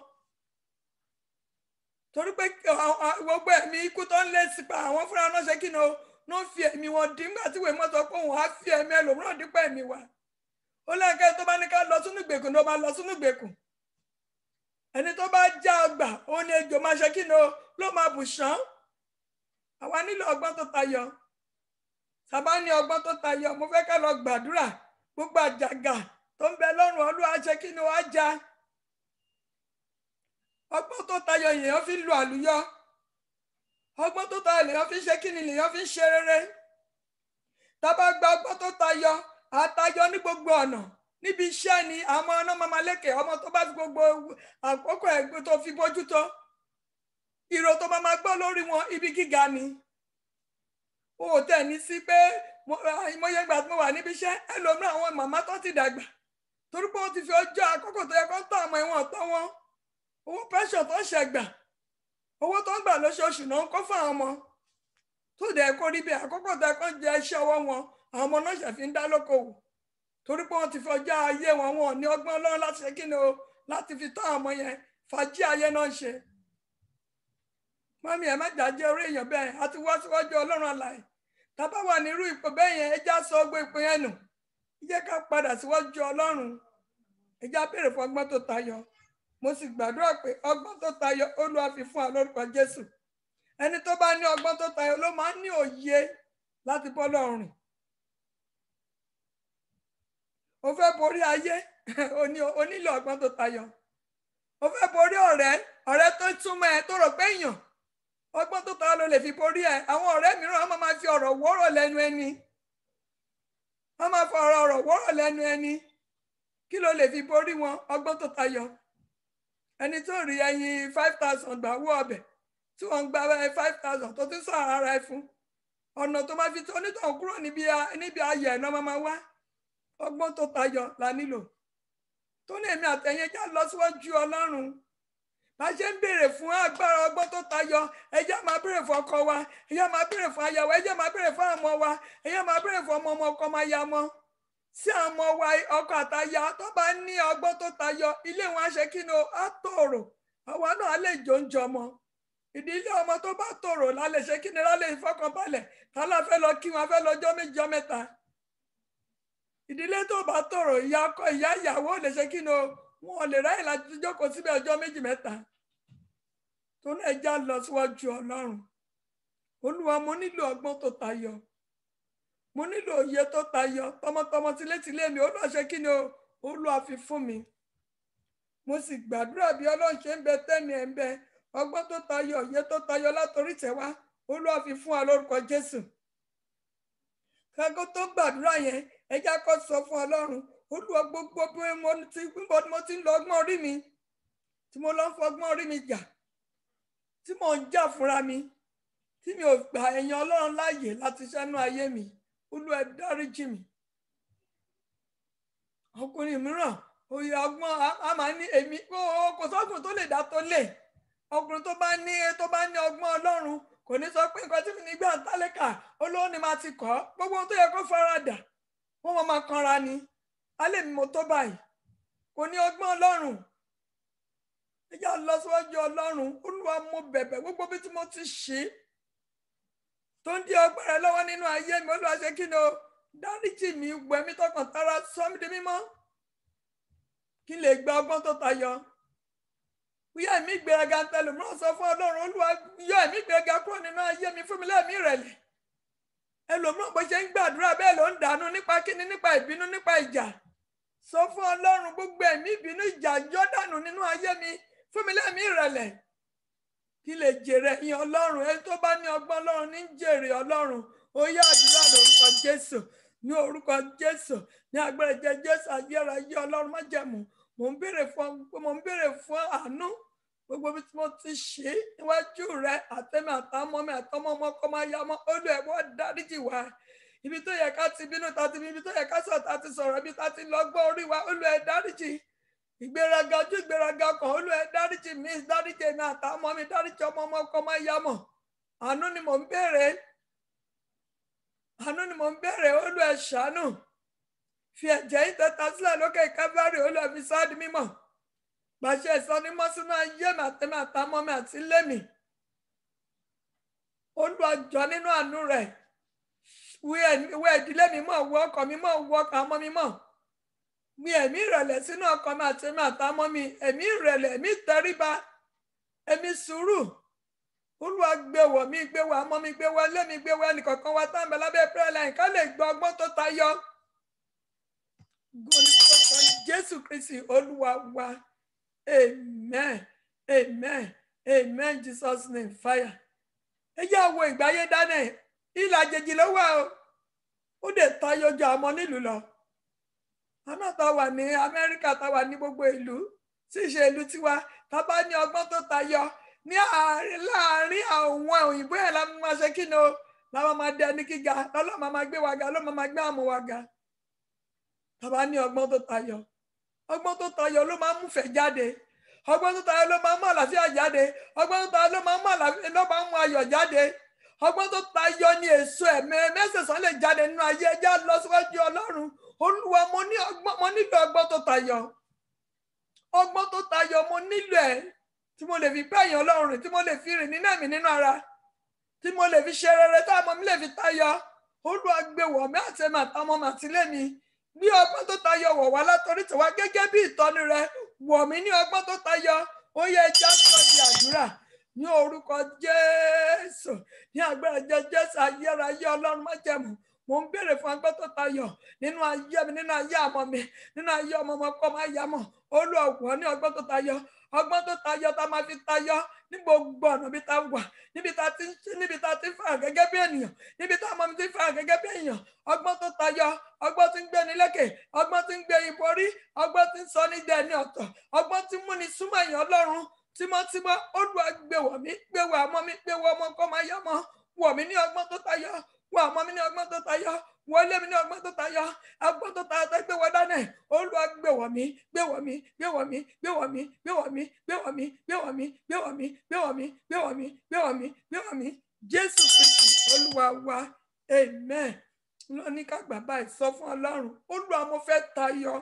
torí pé gbogbo ẹ̀mí ikú tó ń lé sípa àwọn fúnra náà ṣe kí ni ó ń fi ẹ̀mí wọn dín nígbà tí wèé mọ́ sọ pé òun á fi ẹ̀mí ẹlòmíràn dípò ẹ̀mí wa ó lẹ́ẹ̀kẹ́ tó bá ní ká lọ sínú ìgbèkùn ló bá lọ sínú ìgbèkùn ẹni tó bá já ọgbà òun ni ejò máa ṣe kí ni ó ló máa bù ṣán àwa nílò ọgbọ́n tó tayọ sábà ní ọgbọ́n tó tayọ mo fẹ́ ká lọ gbàdúrà gbogbo àjàgà tó ń bẹ lọ́rùn Olúwa ṣe kí ni ó á já ọgbọ́n tó tayọ èèyàn fi lu àlùyọ ọgbọ́n tó tayọ lèèyàn fi ṣe kí ni lèèyàn fi ṣe rere tá bá gba ọgbọ́n tó tayọ àtayọ ní gbogbo ọ̀nà níbi iṣẹ́ ni àwọn ọ̀nà mamalékè ọmọ tó bá fi gbogbo àkókò ẹ̀gbẹ́ tó fi bójú tó ìró tó máa gbọ́ lórí wọn ibi gíga ni ó tẹ̀ ní sí pé mo yẹ gbà tí mo wà níbi iṣẹ́ ẹlòmíràn àwọn màmá tó ti dàgbà torí pé wọ́n ti fi ọjọ́ àkókò tó yẹ kó tọ́ àwọn ẹ̀wọ̀n tọ́ wọn owó pẹ́ṣọ̀ tó ṣẹ̀gbà owó tó ń gbà lóṣooṣù náà ń kó fún àwọn ọmọ tó dẹ̀ kó rí bí àkókò tó yẹ kó jẹ iṣẹ́ ọwọ́ wọn àwọn ọmọ náà ṣẹ̀fí ń dá lókòwò torí pé wọ́n ti fi ọjọ́ ayé wọn ní ọgbọ́n Ọlọ́run láti ṣe kí ni o láti fi tọ́ àwọn ọmọ yẹn fàájì ayé náà ṣe mọ́mí ẹ̀ má jàjẹ́ orí èèyàn bẹ́ẹ̀ àti wá síwájú Ọlọ́run àlàyé tábà wà nírú ipò bẹ́ẹ̀ yẹn ẹjá sọ gbogbo ipò yẹn nù jẹ́ ká padà síwájú Ọlọ́run ẹjá béèrè fún ọgbọ́n tó tayọ mo sì gbàdúrà pé ọgbọ́n tó tayọ Olúwa fi fún wa lórúkọ Jésù ẹni tó bá ní ọgbọ́n tó tayọ ló máa ń ní òye láti bọ́ lọ́rùn rìn o fẹ́ borí ayé o nílò ọgbọ́n tó tayọ o fẹ́ borí ọ̀rẹ́ tó túmọ̀ ẹ tó rò pé èèyàn ọgbọ́n tó tayọ ló lè fi borí ẹ àwọn ọ̀rẹ́ mìíràn wọ́n máa fi ọ̀rọ̀ wọ́rọ̀ lẹ́nu ẹni wọ́n máa fi ọ̀rọ̀ wọ́rọ̀ lẹ́nu ẹni kí ló lè fi borí wọn ọgbọ́n tó tayọ ẹni tó rí ẹyin 5,000 gbà wọ́ ọbẹ̀ tí wọ́n gba 5,000 tó ti sọ ara ẹ fún ọ̀nà tó máa fi tó onítọ̀hún kúrò níbi ayẹ̀ ẹ̀ náà máa wá ọgbọ́n tó tayọ la nílò tó ní èmi àtẹ̀yìn já lọ síwájú Ọlọ́run bá ṣe ń béèrè fún agbára ọgbọ́n tó tayọ ẹ jẹ́ máa béèrè fún ọkọ wa ẹ jẹ́ máa béèrè fún aya wa ẹ jẹ́ máa béèrè fún ọmọ wa ẹ jẹ́ máa béèrè fún ọmọ ọkọ máa ya mọ́ sí àwọn ọmọ wa ọkọ àtaya tó bá ní ọgbọ́n tó tayọ ilé wọn á ṣe kí ni á tòrò àwa náà á lè jòǹjọ mọ́ ìdílé ọmọ tó bá tòrò lálẹ́ ṣe kí ni lálẹ́ ìfọkànbalẹ̀ tá la fẹ́ lọ kí wọn fẹ́ lọ́jọ́ méjì ọjọ́ mẹ́ta ìdílé tó bá tòrò ìyá ọkọ ìyá ìyàwó lè ṣe kí ni wọn ò lè ráyè láti jókòó síbẹ̀ ọjọ́ méjì mẹ́ta tó ní ẹja lọ síwájú Ọlọ́run Olúwa mo nílò ọgbọ́n tó tayọ mo nílò òye tó tayọ tọmọtọmọ tilétilé mi Olúwa ṣe kí ni Olúwa fi fún mi mo sì gbàdúrà bí Ọlọ́run ṣe ń bẹ tẹ́ni ẹ̀ ń bẹ ọgbọ́n tó tayọ òye tó tayọ látòrí tẹ̀wá Olúwa fi fún wa lórúkọ Jésù kágó tó gbàdúrà yẹn ẹja kọ́ sọ fún Ọlọ́run Olúwa gbogbo bí mo ti ń lọ ọgbọ́n orí mi tí mo lọ ń fọgbọ́n orí mi jà tí mò ń jà fúnra mi tí mi ò gbà ẹ̀yàn Ọlọ́run láàyè láti ṣẹ́nu ayé mi Olúwa dáríjì mi ọkùnrin mìíràn òye ọgbọ́n a máa ní èmi kò sọ́kùnrin tó lè dá tó lè ọkùnrin tó bá ní ọgbọ́n Ọlọ́run kò ní sọ pé nǹkan tí mi ní gbà ń tálẹ́kà olówó ni máa ti kọ́ gbogbo ohun tó yẹ kó faradà wọ́n máa kanra ni alẹ́ mi mo tó báyìí kò ní ọgbọ́n Ọlọ́run ìjà lọ síwájú Ọlọ́run Olúwa mo bẹ̀bẹ̀ gbogbo bí tí mo ti ṣe tó ń di ọgbọ́n rẹ lọ́wọ́ nínú ayé mi Olúwa ṣe kí ni o dáríjì mi wẹ̀ mí tọkàn tara sọ mí di mímọ́ kí n lè gba ọgbọ́n tó tayọ bóyá ẹ̀mí ìgbéraga ń tẹlẹ̀ mìíràn sọ fún Ọlọ́run Olúwa yọ ẹ̀mí ìgbéraga kúrò nínú ayé mi fún mi lẹ́mí ìrẹ̀lẹ̀ ẹlòmíràn bó ṣe ń gbàdúrà bẹ́ẹ̀ ló ń dànù nípa kíni nípa ìbínú nípa ìjà sọ fún Ọlọ́run gbogbo ẹ̀mí ìbínú ìjà yọ dànù nínú ayé mi fún mi lẹ́mí ìrẹ̀lẹ̀ kí lè jèrè ìyẹn Ọlọ́run ẹni tó bá ní ọgbọ́n Ọlọ́run ní jèrè Ọlọ́run ó yá àdúrà lórúkọ Jésù ní orúkọ Jésù ní agbára ẹ̀jẹ̀ Jésù ayérayé Ọlọ́run májẹ̀mú mo ń béèrè fún àánú gbogbo bí mo ti ṣe níwájú rẹ àtẹ̀mí àtàmọ́ mi àtọmọ ọmọ kọ́ máa yá ọmọ olú ẹ̀wọ́ dáríjì wá ibi tó yẹ ká ti bínú ta ti bí ibi tó yẹ ká sọ̀rọ̀ ta ti sọ̀rọ̀ ibi ta ti lọ́gbọ́n orí wa olú ẹ̀ dáríjì ìgbéraga ojú ìgbéraga kan olú ẹ̀ dáríjì mi dáríjì mi àtàmọ́ mi dáríjì ọmọ ọmọ kọ́ máa yá mọ̀ àánú ni mò ń béèrè olú ẹ̀ ṣàánú fi ẹ̀jẹ̀ yìí tẹ́ta sílẹ̀ lókè Kávárì olú ẹ̀ fi sáà di mímọ́ gbàṣẹ ìsọnímọ́ sínú ayé mi àtẹ̀mí àtàmọ́ mi àti ilé mi Olúwa jọ̀ọ́ nínú àánú rẹ̀ wẹ ìdílé mi mọ́ wọ ọkọ mi mọ́ wọ ọkọ àmọ́ mi mọ́ mi ẹ̀mí ìrẹ̀lẹ̀ sínú ọkọ mi àtẹ̀mí àtàmọ́ mi ẹ̀mí ìrẹ̀lẹ̀ ẹ̀mí ìtẹríba ẹ̀mí sùúrù Olúwa gbéwọ̀ mi gbéwọ̀ àmọ́ mi gbéwọ̀ ilé mi gbéwọ̀ ẹnìkọ̀ọ̀kan wa táǹbẹ̀ lábẹ́ pẹ́rẹ́lẹ̀ ká lè gbọ́ ọgbọ́n tó tayọ Jésù Kristi Olúwa wa. Amen. Amen. Amen. Jesus name. Fire. Ẹ jẹ́ wo ìgbáyé dáná ilẹ̀ àjèjì ló wà o. Ó dé tayọ ju àmọ́ nílùú lọ. Àná tá wà ní Amẹ́ríkà tá wà ní gbogbo ìlú tí ìṣe ìlú tiwa tá bá ní ọgbọ́n tó tayọ ní láàárín àwọn òyìnbó yẹn la máa ṣe kí ni o láwọn máa dẹ ní gíga lọ́lọ́ máa gbé wa ga ló máa gbé àmọ́ wa ga. Tá bá ní ọgbọ́n tó tayọ. Ọgbọ́n tó tayọ ló máa ń múfẹ́ jáde ọgbọ́n tó tayọ ló máa ń mú àlàáfíà jáde ọgbọ́n tó tayọ ló máa ń mú ayọ̀ jáde ọgbọ́n tó tayọ ní èso ẹ̀mẹ́ mẹ́sẹ̀sán lè jáde nínú ayé ẹjẹ́ lọ síwájú Ọlọ́run Olúwa mo nílò ọgbọ́n tó tayọ mo nílò ẹ̀ tí mo lè fi bá èèyàn Ọlọ́run rìn tí mo lè fi rìn nínú ẹ̀mí nínú ara tí mo lè fi ṣe rere táwọn mi lè fi tayọ Olúwa gbé wọ̀ mí àti ẹ̀mí àtàwọn ọmọ àtìlẹ́ mi bí ọgbọ́n tó tayọ wọ̀ wá látọrí tẹ̀wá gẹ́gẹ́ bí ìtọ́ni rẹ wọ̀ mí ní ọgbọ́n tó tayọ ó yẹ ẹja sọ di àdúrà ní orúkọ Jésù ní agbára Jésù ayérayé Ọlọ́run májẹ̀mú mo ń béèrè fún ọgbọ́n tó tayọ nínú ayé mi nínú ayé àmọ́ mi nínú ayé ọmọ ọmọ kọ́ máa yá mọ̀ Olúwa ní ọgbọ́n tó tayọ tá máa fi tayọ ní gbogbo ọ̀nà bí ta wà níbi ta ti ń fà gẹ́gẹ́ bí ènìyàn níbi tá ọmọ mi ti ń fà gẹ́gẹ́ bí èèyàn ọgbọ́n tó tayọ ọgbọ́n tí ń gbé ní lékè ọgbọ́n tí ń gbé ìborí ọgbọ́n tí ń sọ ní dẹni ọ̀tọ̀ ọgbọ́n tí ń múni súnmọ́ èèyàn Ọlọ́run tímọ́tímọ́ Olúwa gbé wọ̀ mí gbé wọ̀ àmọ́ mi gbé wọ̀ ọmọ kọ́ máa yá mọ́ wọ̀ mí ní ọgbọ́n tó tayọ wọ ọmọ mi ní ọgbọ́n tó tayọ, wọlé mi ní ọgbọ́n tó tayọ, ọgbọ́n tó tayọ tó gbé wọ dáná ẹ̀. Olúwa gbé wọ̀ mí, gbé wọ̀ mí, gbé wọ̀ mí, gbé wọ̀ mí, gbé wọ̀ mí, gbé wọ̀ mí, gbé wọ̀ mí, gbé wọ̀ mí, gbé wọ̀ mí, gbé wọ̀ mí, gbé wọ̀ mí, gbé wọ̀ mí. Jésù Kristi Olúwa wa, amen. Lọ ní ká gbà báyìí, sọ fún Ọlọ́run, Olúwa mo fẹ́ tayọ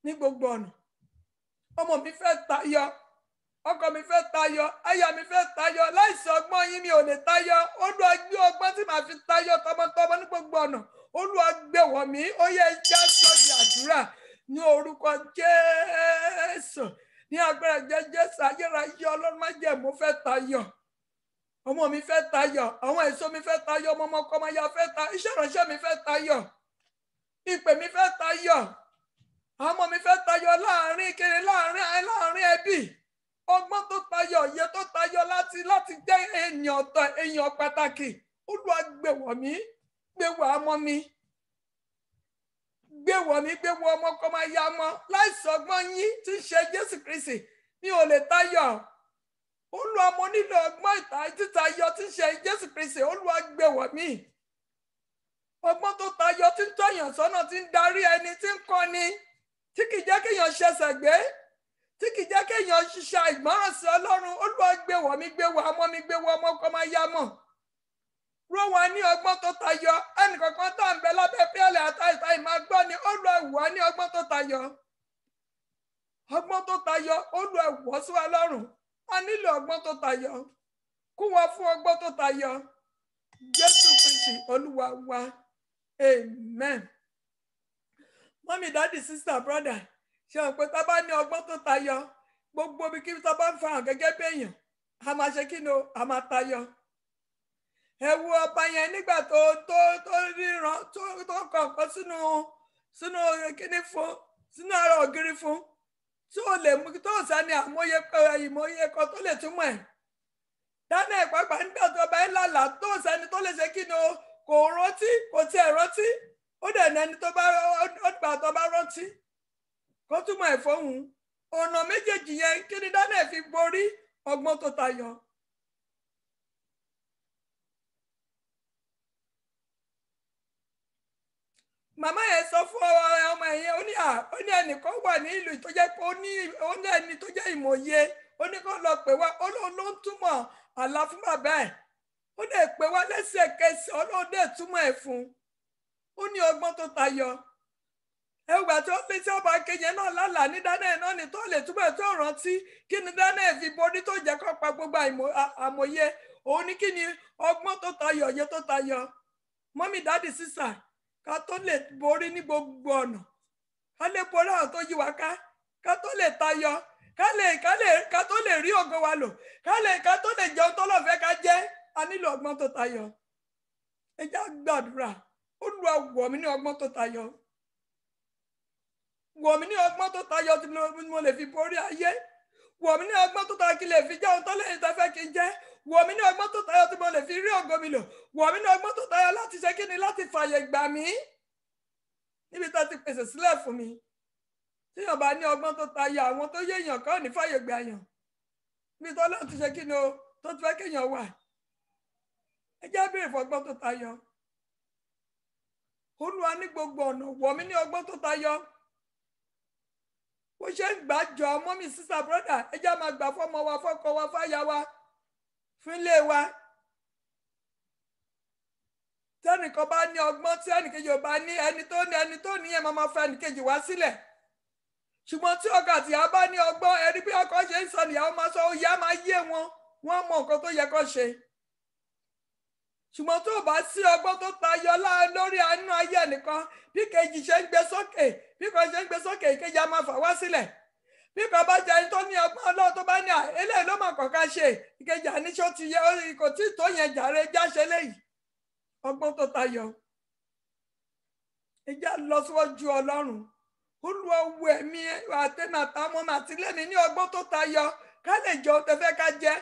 ní gbogbo ọ̀nà. Ọmọ mi fẹ́ tayọ, ọkọ mi fẹ́ tayọ, aya mi fẹ́ tayọ, láìsí ọgbọ́n yín mi ò lè tayọ. Olúwa gbé ọgbọ́n tí màá fi tayọ tọmọtọmọ ní gbogbo ọ̀nà. Olúwa gbé wọ̀ mí, ó yẹ já sọ́ọ̀dì àdúrà ní orúkọ Jésù. Ní agbára Jésù, ayérayé Ọlọ́run má jẹ́ mo fẹ́ tayọ. Ọmọ mi fẹ́ tayọ, àwọn èso mi fẹ́ tayọ, ọmọ ọkọ ọmọ ya fẹ́ tayọ, iṣẹ́ ìránṣẹ́ mi fẹ́ tayọ, ìpè mi fẹ́ tayọ, àwọn ọmọ mi fẹ́ tayọ láàrin kiri, láàrin ẹbí. Ọgbọ́n tó tayọ, òye tó tayọ láti jẹ́ èèyàn ọ̀tọ̀, èèyàn pàtàkì. Olúwa gbé wọ̀ mí, gbé wọ̀ ọmọ mi, gbé wọ̀ mí, gbé wọ̀ ọmọ ọkọ ọmọ ya mọ́. Láìsí ọgbọ́n yín tí ń ṣe Jésù Kristi, mi ò lè tayọ. Olúwa mo nílò ọgbọ́n títayọ tí ń ṣe Jésù Kristi. Olúwa gbé wọ̀ mí. Ọgbọ́n tó tayọ tí ń tọ́yàn sọ́nà, tí ń darí ẹni, tí ń kọ́ni, tí kì í jẹ́ kéèyàn ṣẹ̀ṣẹ̀ gbé, tí kì í jẹ́ kéèyàn ṣiṣẹ́ ìgbọ́ràn sí Ọlọ́run. Olúwa gbé wọ̀ mí, gbé wọ̀ ọmọ mi, gbé wọ̀ ọmọ ọkọ máa yá mọ̀. Ró wa ní ọgbọ́n tó tayọ. Ẹnìkankan tó ń bẹ lábẹ́ pẹ́ẹ́lẹ̀ àtàìtà ìmọ̀ gbọ́ ni Olúwa wọ̀ ní ọgbọ́n tó tayọ. Ọgbọ́n tó tayọ, Olúwa wọ̀ sí wa lọ́rùn. A nílò ọgbọ́n tó tayọ. Kú wa fún ọgbọ́n tó tayọ. Jésù Kristi Olúwa wa, amen. Mọ́mí, dádì, sister, brother, ṣe hàn pé tá a bá ní ọgbọ́n tó tayọ, gbogbo ibi kí tá a bá ń farahàn gẹ́gẹ́ bí èèyàn, a máa ṣe kí ni o, a máa tayọ. Ẹ wo ọba yẹn nígbà tó ríran, tó kọ̀ọ̀kan sínú kíní fún, sínú ara ògiri fún, tí ó lè mú, tó sani ìmọ̀ye kan tó lè túmọ̀ ẹ̀. Dáná ìpápá nígbà tó ọba ẹ̀ lálàá, tó sani tó lè ṣe kí ni o, kò rántí, kò tiẹ̀ rántí. Ó dẹ̀ ní ẹni tó bá rántí kó túmọ̀ ẹ̀ fóun. Ọ̀nà méjèèjì yẹn kí ni Dáná fi borí ọgbọ́n tó tayọ. Màmá yẹn sọ fún ọmọ ẹ̀yẹn, ó ní ẹnìkan wà ní ìlú tó jẹ́ pé ó ní ẹni tó jẹ́ ìmọ̀ye, ó ní kó lọ pè wá, ó ló ń túmọ̀ àlá fún bàbá ẹ̀. Ó dẹ̀ pè wá lẹ́sẹ̀kẹsẹ̀, ó dẹ̀ túmọ̀ ẹ̀ fún. Ó ní ọgbọ́n tó tayọ. Ẹgbà tí ó pèsè ọba kejì náà lálàá ní Dáná ẹ̀ náà ni tó lè túbọ̀ tó rántí. Kí ni Dáná ẹ̀ fi borí tó jẹ́ kó pa gbogbo àmọ̀ye? Òun ní kí ni ọgbọ́n tó tayọ, òye tó tayọ. Mọ́mí, dádì, sísà, ká tó lè borí ní gbogbo ọ̀nà, ká lè borí àwọn tó yí wa ká tó lè tayọ, ká tó lè rí ògo wa lò, ká tó lè jẹun tó lọ́fẹ́ ká jẹ́, a nílò ọgbọ́n tó tayọ. Ẹ já gbàdúrà. Olúwa wọ̀ mí ní ọgbọ́n tó tayọ. Wọ̀ mí ní ọgbọ́n tó tayọ tí mo lè fi borí ayé. Wọ̀ mí ní ọgbọ́n tó tayọ kí lè fi jẹ́ ohun tó lẹ́yìn tó fẹ́ kí n jẹ́. Wọ̀ mí ní ọgbọ́n tó tayọ tí mo lè fi rí ògo mi lò. Wọ̀ mí ní ọgbọ́n tó tayọ láti ṣe kí ni, láti fàyè gbà mí níbi tó ti pèsè sílẹ̀ fún mi. Tíyàn bá ní ọgbọ́n tó tayọ, àwọn tó yé èèyàn kan ò ní fàyè gbà yàn. Níbi tó lọ́ọ̀ ti ṣe kí ni o, tó ti fẹ́ kéèyàn wà. Ẹ jẹ́ béèrè fún ọgbọ́n tó tayọ. Olúwa ní gbogbo ọ̀nà wọ̀ mí ní ọgbọ́n tó tayọ. Bó ṣe ń gbàjọ mọ́mí, sísà, brọ́dà, ẹ jẹ́ máa gbà fọ́mọ wa, fọ́kọ wa, fáyà wa, fún ilé wa. Tẹ́nìkan bá ní ọgbọ́n tí ẹnìkejì ò bá ní, ẹni tó ní yẹn máa fẹ́ ẹnìkejì wá sílẹ̀. Ṣùgbọ́n tí ọkọ àti ìyá bá ní ọgbọ́n, ẹni bí ọkọ ṣe ń sọ nìyàwó máa sọ, ìyá máa yé wọn, wọ́n mọ nǹkan tó yẹ kó ṣe. Ṣùgbọ́n tó bá sí ọgbọ́n tó tayọ lórí àánú ayé ẹnìkan, bí kejì ṣe ń gbé sókè, bí kan ṣe ń gbé sókè, ìkejì á máa fà wá sílẹ̀. Bí kan bá jẹ́ ẹni tó ní ọgbọ́n Ọlọ́run tó bá ní eléyìí ló máa kọ̀ọ̀kan ṣe, ìkejì àníṣó ti yẹ, kò tí ì tó yẹn jàre, jáṣe léyìí. Ọgbọ́n tó tayọ. Ẹ já lọ síwájú Ọlọ́run. Olúwa wo ẹ̀mí àtẹ̀mí àtàwọn ọmọ àtìlẹ́yìn ní ọgbọ́n tó tayọ, ká lè jẹ ohun tẹ́fẹ́ ká jẹ́,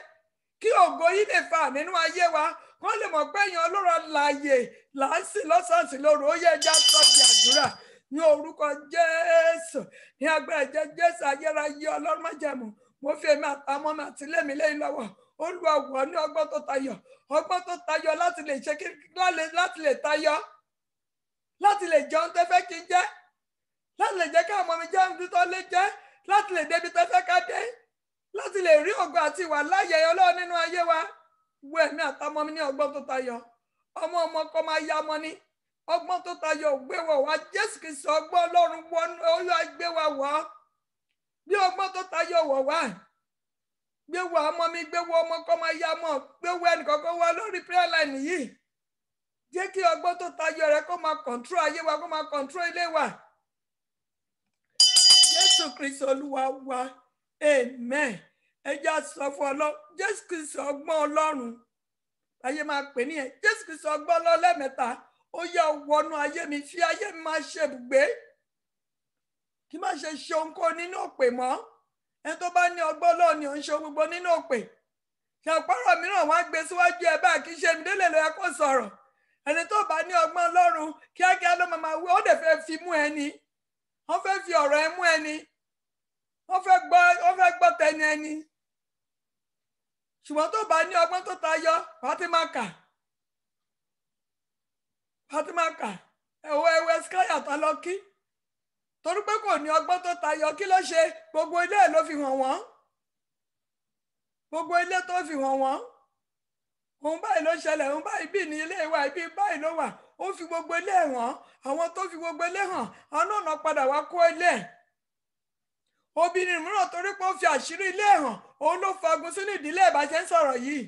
kí ògo yìí lè fà nínú ayé wa, wọ́n lè mọ̀ pé èèyàn Ọlọ́run láàyè láàsì lọ́sàn-án lóru. Ó yẹ ẹja sọ di àdúrà ní orúkọ Jésù, ní agbára ẹ̀jẹ̀ Jésù ayérayé Ọlọ́run májẹ̀mú. Mo fi èmi àtàwọn ọmọ àtìlẹ́yìn lẹ́yìn lọ́wọ́. Olúwa wọ̀ ní ọgbọ́n tó tayọ láti lè ṣe láti lè tayọ, láti lè jẹun tẹ́ fẹ́ kí n jẹ, láti lè jẹ́ kí àwọn ọmọ mi jẹun bí tó lè jẹ, láti lè débi tẹ́ fẹ́ ká dé, láti lè rí ògo àti ìwà láàyè Ọlọ́run nínú ayé wa. Wọ ẹ̀mí àtọmọ mi ní ọgbọ́n tó tayọ. Ọmọ kọ́ máa ya ọmọ ní ọgbọ́n tó tayọ. Gbé wọ̀ wá Jésù Kristi ọgbọ́n Ọlọ́run wọnú Olúwa gbé wa wọ̀ bí ọgbọ́n tó tayọ wọ̀ wá. Gbé wọ ọmọ mi, gbé wọ ọmọ kọ́ máa ya ọmọ, gbé wọ ẹnìkankan wá lórí prayer line yìí. Jẹ́ kí ọgbọ́n tó tayọ rẹ kó máa control ayé wa, kó máa control ilé wa. Jésù Kristi Olúwa wa, amen. Ẹ jẹ́ sọ fún Ọlọ́run, Jésù Kristi ọgbọ́n Ọlọ́run. Ayé máa pè ní ẹ̀, Jésù Kristi ọgbọ́n Ọlọ́run lẹ́ẹ̀mẹ́ta. Ó yá wọnú ayé mi, fi ayé mi máa ṣe ibùgbé. Kí má ṣe ṣe ohunkóhun nínú òpè mọ́. Ẹni tó bá ní ọgbọ́n Ọlọ́run ni ò ń ṣe gbogbo nínú òpè. Ṣé ọ̀pọ̀rọ̀ mìíràn wọ́n á gbé síwájú ẹ báyìí kí ṣe mi délé ló yẹ kó sọ̀rọ̀. Ẹni tó bá ní ọgbọ́n Ọlọ́run kíákíá ló máa wí, ó dẹ̀ fẹ́ fi mú ẹni. Wọ́n fẹ́ fi ọ̀rọ̀ ẹ mú ẹni. Wọ́n fẹ́ gbọ́ tẹni ẹni. Ṣùgbọ́n tó bá ní ọgbọ́n tó tayọ, Fátímákà. Ẹ̀wọ̀ Skaya tán lọ kí. Torí pé kò ní ọgbọ́n tó tayọ, kí ló ṣe? Gbogbo ilé ló fi hàn wọ́n. Gbogbo ilé tó fi hàn wọ́n. Òun báyìí ló ṣẹlẹ̀, òun báyìí bí ní ilé wa, ibi báyìí ló wà. Ó fi gbogbo ilé hàn. Àwọn tó fi gbogbo ilé hàn, àwọn náà padà wá kó ilé. Obìnrin mìíràn torí pé ó fi àṣírí ilé hàn, òun ló fagun sínú ìdílé ìbáṣẹ́ ń sọ̀rọ̀ yìí.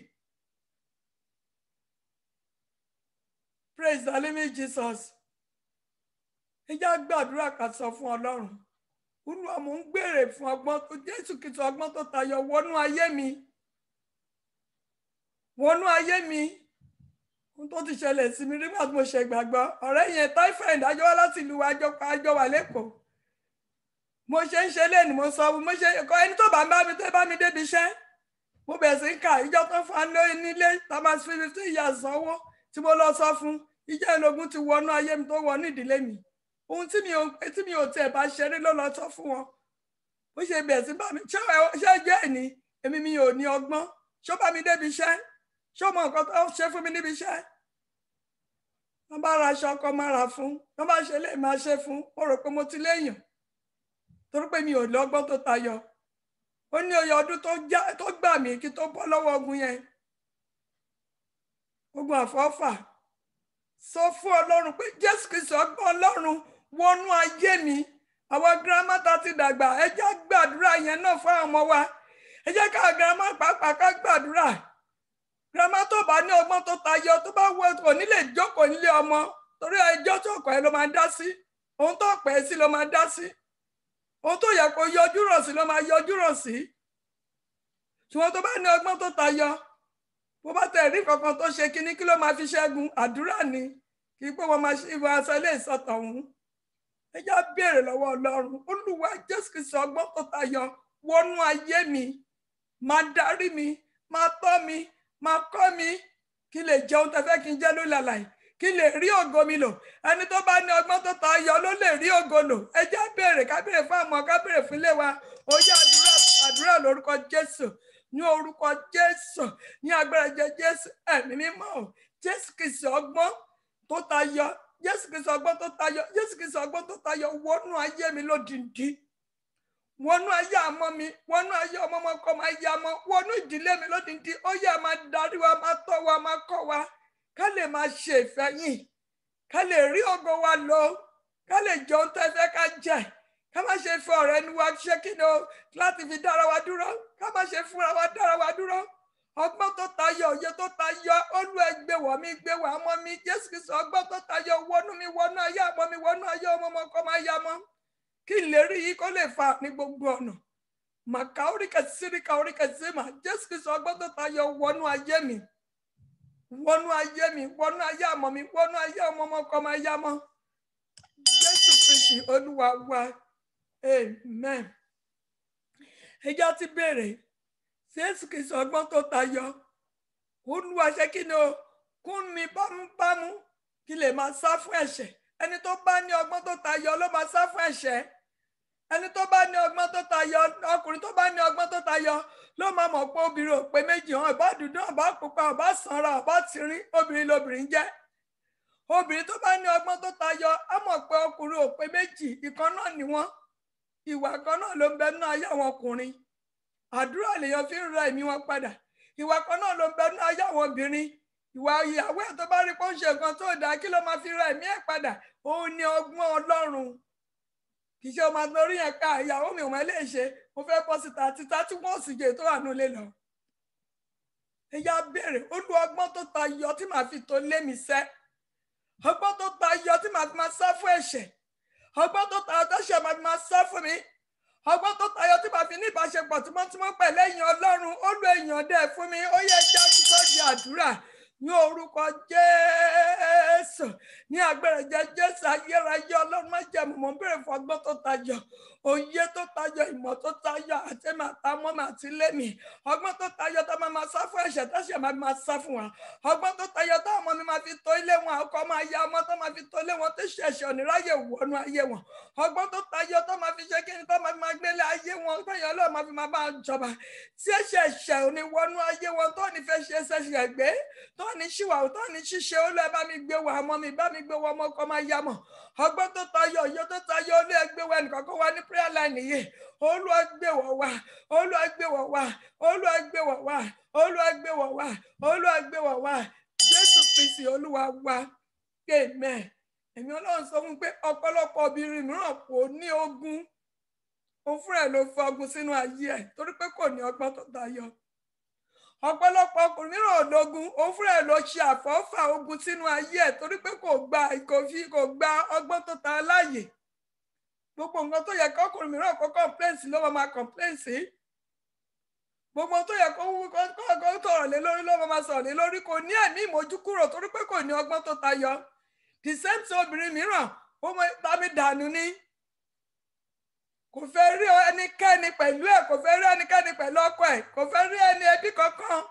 Praise the living Jesus. Ẹ jẹ́ gbàdúrà ká sọ fún Ọlọ́run. Olúwa mò ń gbèrè fún ọgbọ́n tó Jésù Kristi ọgbọ́n tó tayọ wọnú ayé mi. Wọnú ayé mi. Ohun tó ti ṣẹlẹ̀ sí mi nígbà tí mo ṣe gbàgbọ́. Ọ̀rẹ́ yẹn typhoid àjọ wá láti ìlú àjọ wà lẹ́kọ̀ọ́. Mo ṣe ń ṣe lẹ́nu mo sọ mo ṣe ẹ̀kọ́ ẹni tó bá ń bá mi tó bá mi débi iṣẹ́. Mo bẹ̀rẹ̀ sí ń kà ìjọ tó fún wa nílé tamas 15 years sanwó tí mo lọ sọ fún. Ìjẹ́ ìlógún ti wọnú ayé mi tó wọnú ìdílé mi. Ohun tí mi ò tẹ̀ bá ṣeré ló lọ sọ fún wọn. Bó ṣe bẹ̀rẹ̀ sí bá mi ṣé ẹjọ́ ẹ̀ ní èmi mi ò ní ọgbọ́n. Ṣó bá mi débi iṣẹ́? Ṣó mọ nǹkan tó ṣe fún mi níbi iṣẹ́? Wọ́n bá ra aṣọ ọkọ máa rà fún. Wọ́n bá ṣe lè máa ṣe fún. Ó rò pé mo ti léèyàn. Torí pé mi ò lọ́gbọ́n tó tayọ. Ó ní oyè ọdún tó gbà mí kí tó bọ́ lọ́wọ́ ogun yẹn. Ogun àfọ́fà. Sọ fún Ọlọ́run pé Jésù Kristi ọgbọ́n Ọlọ́run wọnú ayé mi. Àwọn girama ta ti dàgbà. Ẹ jẹ́ gbàdúrà yẹn náà fún àwọn ọmọ wa. Ẹ jẹ́ ká girama pàápàá ká gbàdúrà. Girama tó bá ní ọgbọ́n tó tayọ tó bá wọ kò ní lè jókòó nílé ọmọ. Torí ẹjọ́ tó kọ̀ ẹ́ ló máa dá sí. Ohun tó pẹ́ sí ló máa dá sí. Ohun tó yẹ kó yọjú rọ̀ sí ló máa yọjú rọ̀ sí. Ṣùgbọ́n tó bá ní ọgbọ́n tó tayọ, bó bá tẹ̀ rí kankan tó ṣe kíní kí ló máa fi ṣẹ́gun àdúrà ni kí pé wọ́n máa ṣe ìwà aṣọ ilé ìsọ̀tọ̀ ọ̀hún. Ẹ já béèrè lọ́wọ́ Ọlọ́run. Olúwa Jésù Kristi ọgbọ́n tó tayọ wọnú ayé mi, máa darí mi, máa tọ́ mi, máa kọ́ mi kí lè jẹun tẹ́fẹ́ kí n jẹ́ lórí àlàyé. Kí lè rí ògo mi lò. Ẹni tó bá ní ọgbọ́n tó tayọ ló lè rí ògo lò. Ẹ já béèrè ká béèrè fún àmọ́ ká béèrè fún ilé wa. Ó yá àdúrà lórúkọ Jésù. Ní orúkọ Jésù. Ní agbára Jésù. Ẹ̀mí mímọ́. Jésù Kristi ọgbọ́n tó tayọ. Jésù Kristi ọgbọ́n tó tayọ. Jésù Kristi ọgbọ́n tó tayọ wọnú ayé mi lódìndí. Wọnú ayé àmọ́ mi. Wọnú ayé ọmọ ọkọ máa yá mọ́. Wọnú ìdílé mi lódìndí. Ó yá máa darí wa, máa tọ́ wa, máa kọ́ wa. Ká lè máa ṣe ìfẹ́ yín, ká lè rí ògo wa lò, ká lè jẹ ohun tó fẹ́ ká jẹ, ká má ṣe fún ọ̀rẹ́ ẹni wa ṣé kí ni o láti fi dára wa dúró, ká má ṣe fúnra wa dára wa dúró. Ọgbọ́n tó tayọ, òye tó tayọ, Olúwa gbé wọ̀ mí, gbé wọ̀ ọmọ mi, Jésù Kristi ọgbọ́n tó tayọ wọnú mi, wọnú ayé àmọ́ mi, wọnú ayé ọmọ ọkọ máa yá mọ́. Kí ìlérí yìí kó lè fà ní gbogbo ọ̀nà. Màkà oríkà síríkà oríkà símà, Jésù Kristi ọgbọ́n tó tayọ wọnú ayé mi. Wọnú ayé mi, wọnú ayé àmọ́ mi, wọnú ayé ọmọ ọkọ máa yá mọ́. Jésù Kristi Olúwa wa, amen. Ẹ jẹ́ ti béèrè, Jésù Kristi ọgbọ́n tó tayọ, Olúwa ṣe kí ni o, kún mi bámúbámú kí lè máa sá fún ẹ̀ṣẹ̀. Ẹni tó bá ní ọgbọ́n tó tayọ ló máa sá fún ẹ̀ṣẹ̀. ẹni tó bá ní ọgbọ́n tó tayọ, ọkùnrin tó bá ní ọgbọ́n tó tayọ ló máa mọ̀ pé obìnrin ò pé méjì, hàn ìbá dúdú, ìbá pupa, ìbá sanra, ìbá tìrín, obìnrin lobìnrin jẹ́. Obìnrin tó bá ní ọgbọ́n tó tayọ á mọ̀ pé ọkùnrin ò pé méjì, ìkan náà ni wọ́n, ìwà kan náà ló ń bẹ nínú ayé àwọn ọkùnrin. Àdúrà lèèyàn fi ń ra ẹ̀mí wọn padà. Ìwà kan náà ló ń bẹ nínú ayé àwọn obìnrin. Ìwà ìyàwó ẹ̀ tó bá rí pé ó ń ṣe nǹkan tó dáa, kí ló máa fi ra ẹ̀mí ẹ̀ padà? Òun ni ọgbọ́n Ọlọ́run. Kì í ṣe ọmọ lórí yẹn ká ìyàwó mi ò mọ̀ lè ṣe, mo fẹ́ bọ́ síta títa tí wọ́n sì jẹ́ tó wà nílé lọ. Ẹ̀yà béèrè, Olú ọgbọ́n tó tayọ tí màá fi tó lé mi sẹ́. Ọgbọ́n tó tayọ tí màá fi máa sá fún ẹ̀ṣẹ̀. Ọgbọ́n tó tayọ tó ṣe màá fi máa sá fún mi. Ọgbọ́n tó tayọ tí màá fi ní ìbáṣepọ̀ tímọ́tímọ́ pẹ̀lú èèyàn Ọlọ́run. Olú èèyàn dẹ̀ fún mi, ó yẹ jáde tó di àdúrà. Ní orúkọ Jésù, ní agbára Jésù ayérayé Ọlọ́run má jẹ́ mọ̀ bèrè fún ọgbọ́n tó tayọ, òye tó tayọ, ìmọ̀ tó tayọ, àti màtámọ́ àti lémi. Ọgbọ́n tó tayọ tó máa sá fún ẹ̀ṣẹ̀ tó ṣe máa sá fún wa. Ọgbọ́n tó tayọ tó ọmọ mi máa fi tó ilé wọn, ọkọ máa ya ọmọ tó máa fi tó ilé wọn tó ṣẹ̀ṣẹ̀ oníráyè wọnú ayé wọn. Ọgbọ́n tó tayọ tó máa fi ṣe kí ni tó máa gbélé ayé wọn, tó yẹ Ọlọ́run máa fi máa bá jọba. Tí ẹ̀ṣẹ̀ òní wọnú ayé wọn tó ní fẹ́ ṣe ṣẹ̀ṣẹ̀ gbé, tó ní ṣìwà tó ní ṣíṣe, ó lọ bá mi gbé wa ọmọ mi, bá mi gbé wa ọmọ ọkọ máa yá mọ̀. Ọgbọ́n tó tayọ, òye tó tayọ, olú ẹgbẹ́ wa ẹnìkan kó wá ní prayer line yìí. Olúwa gbé wọ̀ wá, Olúwa gbé wọ̀ wá, Olúwa gbé wọ̀ wá, Olúwa gbé wọ̀ wá, Olúwa gbé wọ̀ wá. Jésù Kristi Olúwa wa. Amen. Ẹ̀mí Ọlọ́run sọ fún pé ọ̀pọ̀lọpọ̀ obìnrin mìíràn kò ní ogun. Òun fúnra ẹ̀ ló fi ogun sínú ayé ẹ̀ torí pé kò ní ọgbọ́n tó tayọ. Ọ̀pọ̀lọpọ̀ ọkùnrin mìíràn ológun, òun fúnra ẹ̀ ló ṣe àfọ́fà ogun sínú ayé ẹ̀ torí pé kò gba ọgbọ́n tó ta láàyè. Gbogbo nǹkan tó yẹ kí ọkùnrin mìíràn kó complain sí ló máa complain sí. Gbogbo tó yẹ kó sọ̀rọ̀ lé lórí ló máa sọ̀rọ̀ lé lórí. Kò ní ẹ̀mí ìmójúkúrò torí pé kò ní ọgbọ́n tó tayọ. The same tí obìnrin mìíràn ó mọ tàbí dànù ni. Kò fẹ́ rí ẹnikẹ́ni pẹ̀lú ẹ̀, kò fẹ́ rí ẹnikẹ́ni pẹ̀lú ọkọ ẹ̀, kò fẹ́ rí ẹni ẹbí kankan.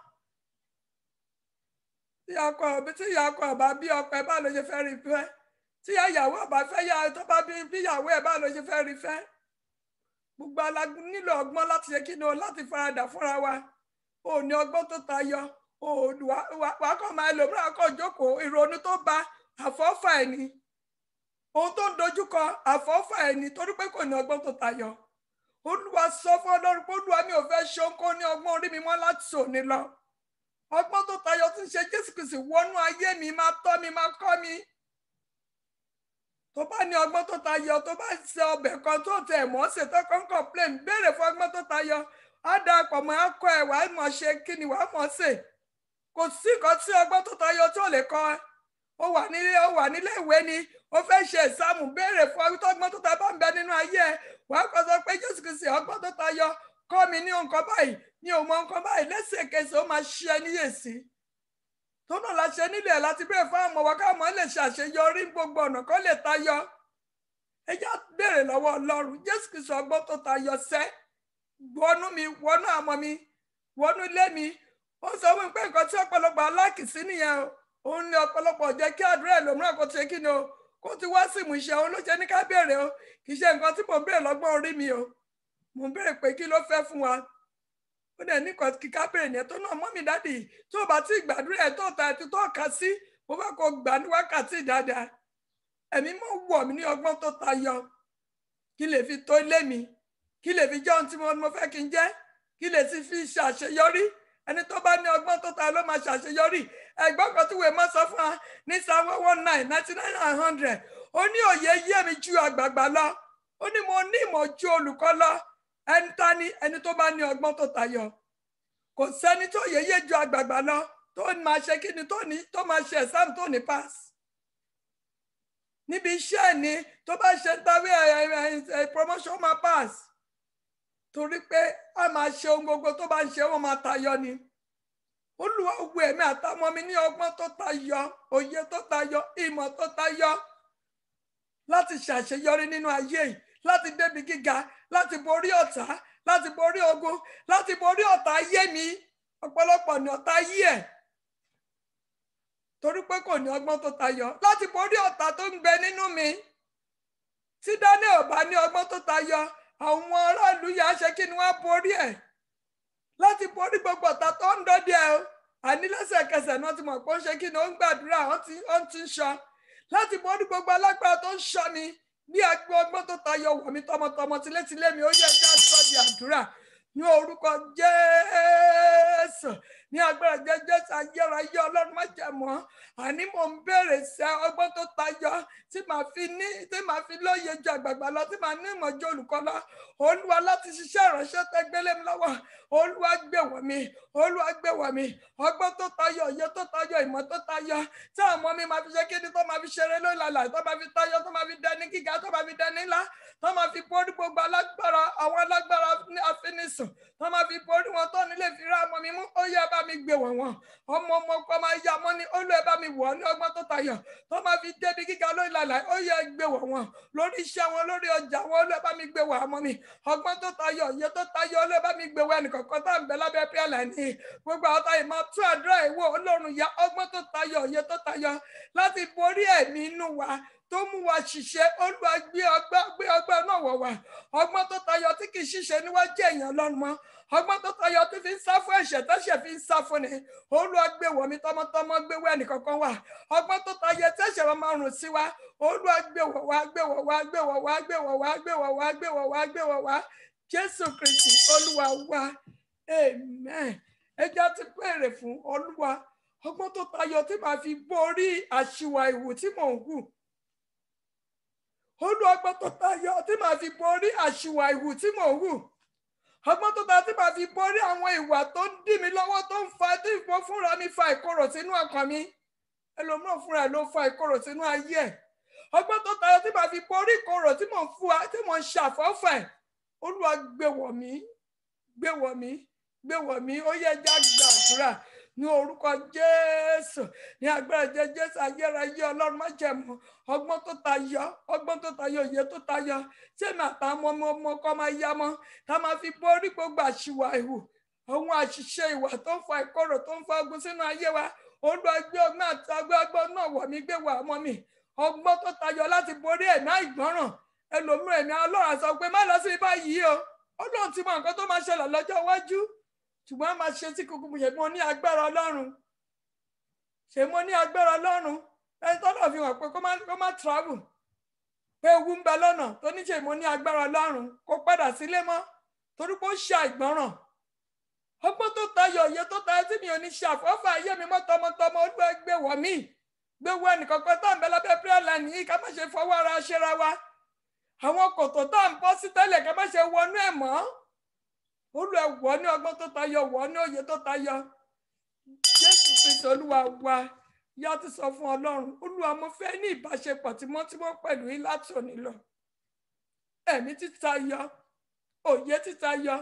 Tí ìyá ọkọ ọba bí ọkọ ẹ̀ bá ló ṣe fẹ́ rí fẹ́. Tí ìyàwó ọba fẹ́ yá tó bá bí ìyàwó ẹ̀ bá ló ṣe fẹ́ rí fẹ́. Gbogbo alágún nílò ọgbọ́n láti ṣe kíni o, láti faradà fúnra wa. O ní ọgbọ́n tó tayọ, wàá kàn máa lò múra kàn jókòó, ìrònú tó bá àfọ́fà ẹ̀ ni. Ohun tó ń dojúkọ àfọ́fà ẹ̀ ni torí pé kò ní ọgbọ́n tó tayọ. Olúwa sọ fún Ọlọ́run pé Olúwa mi ò fẹ́ ṣe ohun ní ọgbọ́n orí mi mọ́ láti òní lọ. Ọgbọ́n tó tayọ tí ń ṣe Jésù Kristi wọnú ayé mi, máa tọ́ mi, máa kọ́ mi. Tó bá ní ọgbọ́n tó tayọ, tó bá ṣe ọbẹ̀ kan tó tẹ̀ mọ́ ṣe tó kàn complain, béèrè fún ọgbọ́n tó tayọ. Á da pọ̀ mọ́ akọ ẹ̀ wàá mọ̀ ṣe kí ni wàá mọ̀ ṣe. Kò sí nǹkan tí ọgbọ́n tó tayọ tí ò lè kọ́ ẹ. Ó wà nílé ìwé ni, ó fẹ́ ṣe ìsámù, béèrè fún ọgbọ́n tó tayọ bá ń bẹ nínú ayé ẹ̀. Wàá kọ́ sọ pé Jésù Kristi ọgbọ́n tó tayọ kọ́ mi ní nǹkan báyìí, ní òun mọ nǹkan báyìí, lẹ́sẹ̀kẹsẹ̀ ó máa ṣe níyèsí. Tó náà la ṣe nílẹ̀ láti béèrè fún àwọn ọmọ wa káwọn ọmọ lè ṣàṣeyọrí gbogbo ọ̀nà kó lè tayọ. Ẹ já béèrè lọ́wọ́ Ọlọ́run, Jésù Kristi ọgbọ́n tó tayọ sẹ́, wọnú mi, wọnú àmọ́ mi, wọnú ilé mi. Ó sọ fún mi pé nǹkan tí ọ̀pọ̀lọpọ̀ alákìsí nìyẹn o. Òun ni ọ̀pọ̀lọpọ̀ jẹ́ kí àdúrà ẹlòmíràn kó ṣe kí ni o, kó ti wá sí ìmúṣẹ. Òun ló ṣe ní ká béèrè o, kì í ṣe nǹkan tí mò ń béèrè lọ́gbọ́n orí mi o. Mò ń béèrè pé kí ló fẹ́ fún wa. Ó dẹ̀ ní nǹkan kíká béèrè yẹn tó náà mọ́ mi dádì tó bá tí gbàdúrà ẹ̀ tó ta ẹ̀ tó kà sí, mo fẹ́ kó gbà ní wákàtí dáadáa. Ẹ̀mí mọ̀ wọ̀ mí ní ọgbọ́n tó tayọ, kí lè fi tó ilé mi, kí lè fi jẹ́ ohun tí mo fẹ́ kí n jẹ́, kí lè sì fi ṣàṣeyọrí. Ẹni tó bá ní ọgbọ́n tó tayọ ló máa ṣàṣeyọrí. Ẹ̀gbọ́n kan tí wèé mọ́ sọ fún wa ní Psalm 119, 99 and 100. Ó ní òye yé mi ju àgbààgbà lọ. Ó ní mo ní ìmọ̀ ju olùkọ́ lọ. Ẹni tó bá ní ọgbọ́n tó tayọ. Kò sẹ́ni tó yeye ju àgbààgbà lọ tó máa ṣe kí ni tó máa ṣe exam tó ní pass. Níbi iṣẹ́ ni tó bá ṣe tàbí promotion máa pass. Torí pé a máa ṣe ohun gbogbo tó bá ń ṣe wọ́n máa tayọ ni. Olúwa wo ẹ̀mí àtàwọn mi ní ọgbọ́n tó tayọ, òye tó tayọ, ìmọ̀ tó tayọ láti ṣàṣeyọrí nínú ayé yìí, láti débi gíga, láti borí ọ̀tá, láti borí ogun, láti borí ọ̀tá ayé mi. Ọ̀pọ̀lọpọ̀ ní ọ̀tá ayé ẹ̀ torí pé kò ní ọgbọ́n tó tayọ, láti borí ọ̀tá tó ń gbé nínú mi. Tí Daniel ò bá ní ọgbọ́n tó tayọ, àwọn aráàlú yà á ṣe kí ni wọ́n á borí ẹ̀ láti borí gbogbo ọ̀tá tó ń dọ́dẹ ẹ̀ o àní lẹ́sẹ̀kẹsẹ̀ náà ti mọ̀ pé ó ń ṣe kí ni ó ń gbàdúrà ó ti ń ṣọ́ láti borí gbogbo alágbára tó ń ṣọ́ ni bí ọgbọ́n tó tayọ wọ̀ mí tọmọtọmọ tilétilé mi ó yẹ ká sọ di àdúrà ní orúkọ Jésù ní agbára Jésù ayérayé Ọlọ́run má jẹ́ mọ́ àní mò ń béèrè sẹ́ ọgbọ́n tó tayọ tí màá fi lóye ju àgbààgbà lọ tí màá ní ìmọ̀ ju olùkọ́ lọ Olúwa láti ṣiṣẹ́ ìránṣẹ́ tẹ́gbélé mi lọ́wọ́ Olúwa gbé wọ̀ mí Olúwa gbé wọ̀ mí ọgbọ́n tó tayọ òye tó tayọ ìmọ̀ tó tayọ tí àwọn ọmọ mi máa fi ṣe kíni tó máa fi ṣeré lórí làlà tó máa fi tayọ tó máa fi dẹni gíga tó máa fi dẹni ńlá tó máa fi borí gbogbo alágbára àwọn alágbára àfinisùn tó máa fi borí wọn tó nílé fi rá ọmọ mi mú ó yẹ bá mi gbé wọ̀ wọ́n ọmọ ọkọ máa ya mọ́ ni ó lè bá mi wọ̀ ní ọgbọ́n tó tayọ tó máa fi débi gíga lórí làlà ó yẹ gbé wọ̀ wọ́n lórí iṣẹ́ wọn lórí ọjà wọn ó lè bá mi gbé wọ̀ ọmọ mi ọgbọ́n tó tayọ òye tó tayọ ó lè bá mi gbé wọ̀ ẹnìkọ̀ọ̀kan tá à ń bẹ lábẹ́ pẹ́ẹ́lẹ̀ ní gbogbo àwọn táyì máa tún àdúrà ìwọ Ọlọ́run ya ọgbọ́n tó tayọ òye tó tayọ láti borí ẹ̀mí inú wa tó mú wa ṣiṣẹ́ Olúwa gbé ọgbọ́n náà wọ̀ wá ọgbọ́n tó tayọ tí kì í ṣiṣẹ́ níwájú èèyàn lọ́run mọ́ ọgbọ́n tó tayọ tí fi ń sá fún ẹ̀ṣẹ̀ tẹ́ṣẹ̀ fi ń sá fún ni Olúwa gbé wọ̀ mí tọmọtọmọ gbé wọ̀ ẹnìkankan wá ọgbọ́n tó tayọ tẹ́ṣẹ̀ wọn máa rùn sí wa Olúwa gbé wọ̀ wá gbé wọ̀ wá gbé wọ̀ wá gbé wọ̀ wá gbé wọ̀ wá gbé wọ̀ wá gbé wọ̀ wá Jésù Kristi Olúwa wa amen ẹja ti pèrè fún Olúwa ọgbọ́n tó tayọ tí màá fi borí àṣìwà ìwù tí mò ń hù Olúwa ọgbọ́n tó tayọ tí màá fi borí àṣìwà ìwù tí mò ń hù ọgbọ́n tó tayọ tí màá fi borí àwọn ìwà tó ń dí mi lọ́wọ́ tó ń fa tí mo fúnra mi fa ìkorò sínú ọkàn mi ẹlòmíràn fúnra ẹ̀ ló fa ìkorò sínú ayé ẹ̀ ọgbọ́n tó tayọ tí màá fi borí ìkorò tí mò ń ṣàfọ́fẹ́ Olúwa gbé wọ̀ mí gbé wọ̀ mí gbé wọ̀ mí ó yẹ já gbàdúrà ní orúkọ Jésù ní agbára Jésù ayérayé Ọlọ́run má jẹ́ mọ́ ọgbọ́n tó tayọ òye tó tayọ sẹ́mi àtàwọn ọmọ kọ́ máa yá mọ́ tá a máa fi borí gbogbo àṣìwà ìhù àwọn àṣìṣe ìwà tó ń fa ìkorò tó ń fa ogun sínú ayé wa Olúwa gbé ọgbọ́n àti ọgbọ́n náà wọ̀ mí gbé wọ̀ ọmọ mi ọgbọ́n tó tayọ láti borí ẹ̀mí àìgbọ́ràn ẹlòmíràn ẹ̀mí Ọlọ́run sọ pé má lọ sí báyìí o Ọlọ́run ti mọ nǹkan tó máa ṣẹlẹ̀ lọ́jọ́ iwájú ṣùgbọ́n a máa ṣe tí kúkú ṣe mo ní agbára Ọlọ́run ẹni tó lọ fi hàn pé kó má travel pé ewu ń bẹ lọ́nà tó ní ṣe mo ní agbára Ọlọ́run kó padà sílé mọ́ torí pé ó ṣe àìgbọ́ràn ọgbọ́n tó tayọ òye tó tayọ tí mi ò ní ṣe àfọ́fà ayé mi mọ́ tọmọtọmọ Olúwa gbé wọ̀ mí gbé wọ̀ ẹnìkankan tá à ń bẹ lábẹ́ prayer line yìí ká má ṣe fọwọ́ ara ṣera wa àwọn kòtò tá à ń bọ́ sí tẹ́lẹ̀ ká má ṣe wọnú ẹ̀ mọ́ Olúwa wọ̀ ní ọgbọ́n tó tayọ wọ̀ ní òye tó tayọ Jésù Kristi Olúwa wa yá ti sọ fún Ọlọ́run Olúwa mo fẹ́ ní ìbáṣepọ̀ tímọ́tímọ́ pẹ̀lú yín láti òní lọ ẹ̀mí títayọ òye títayọ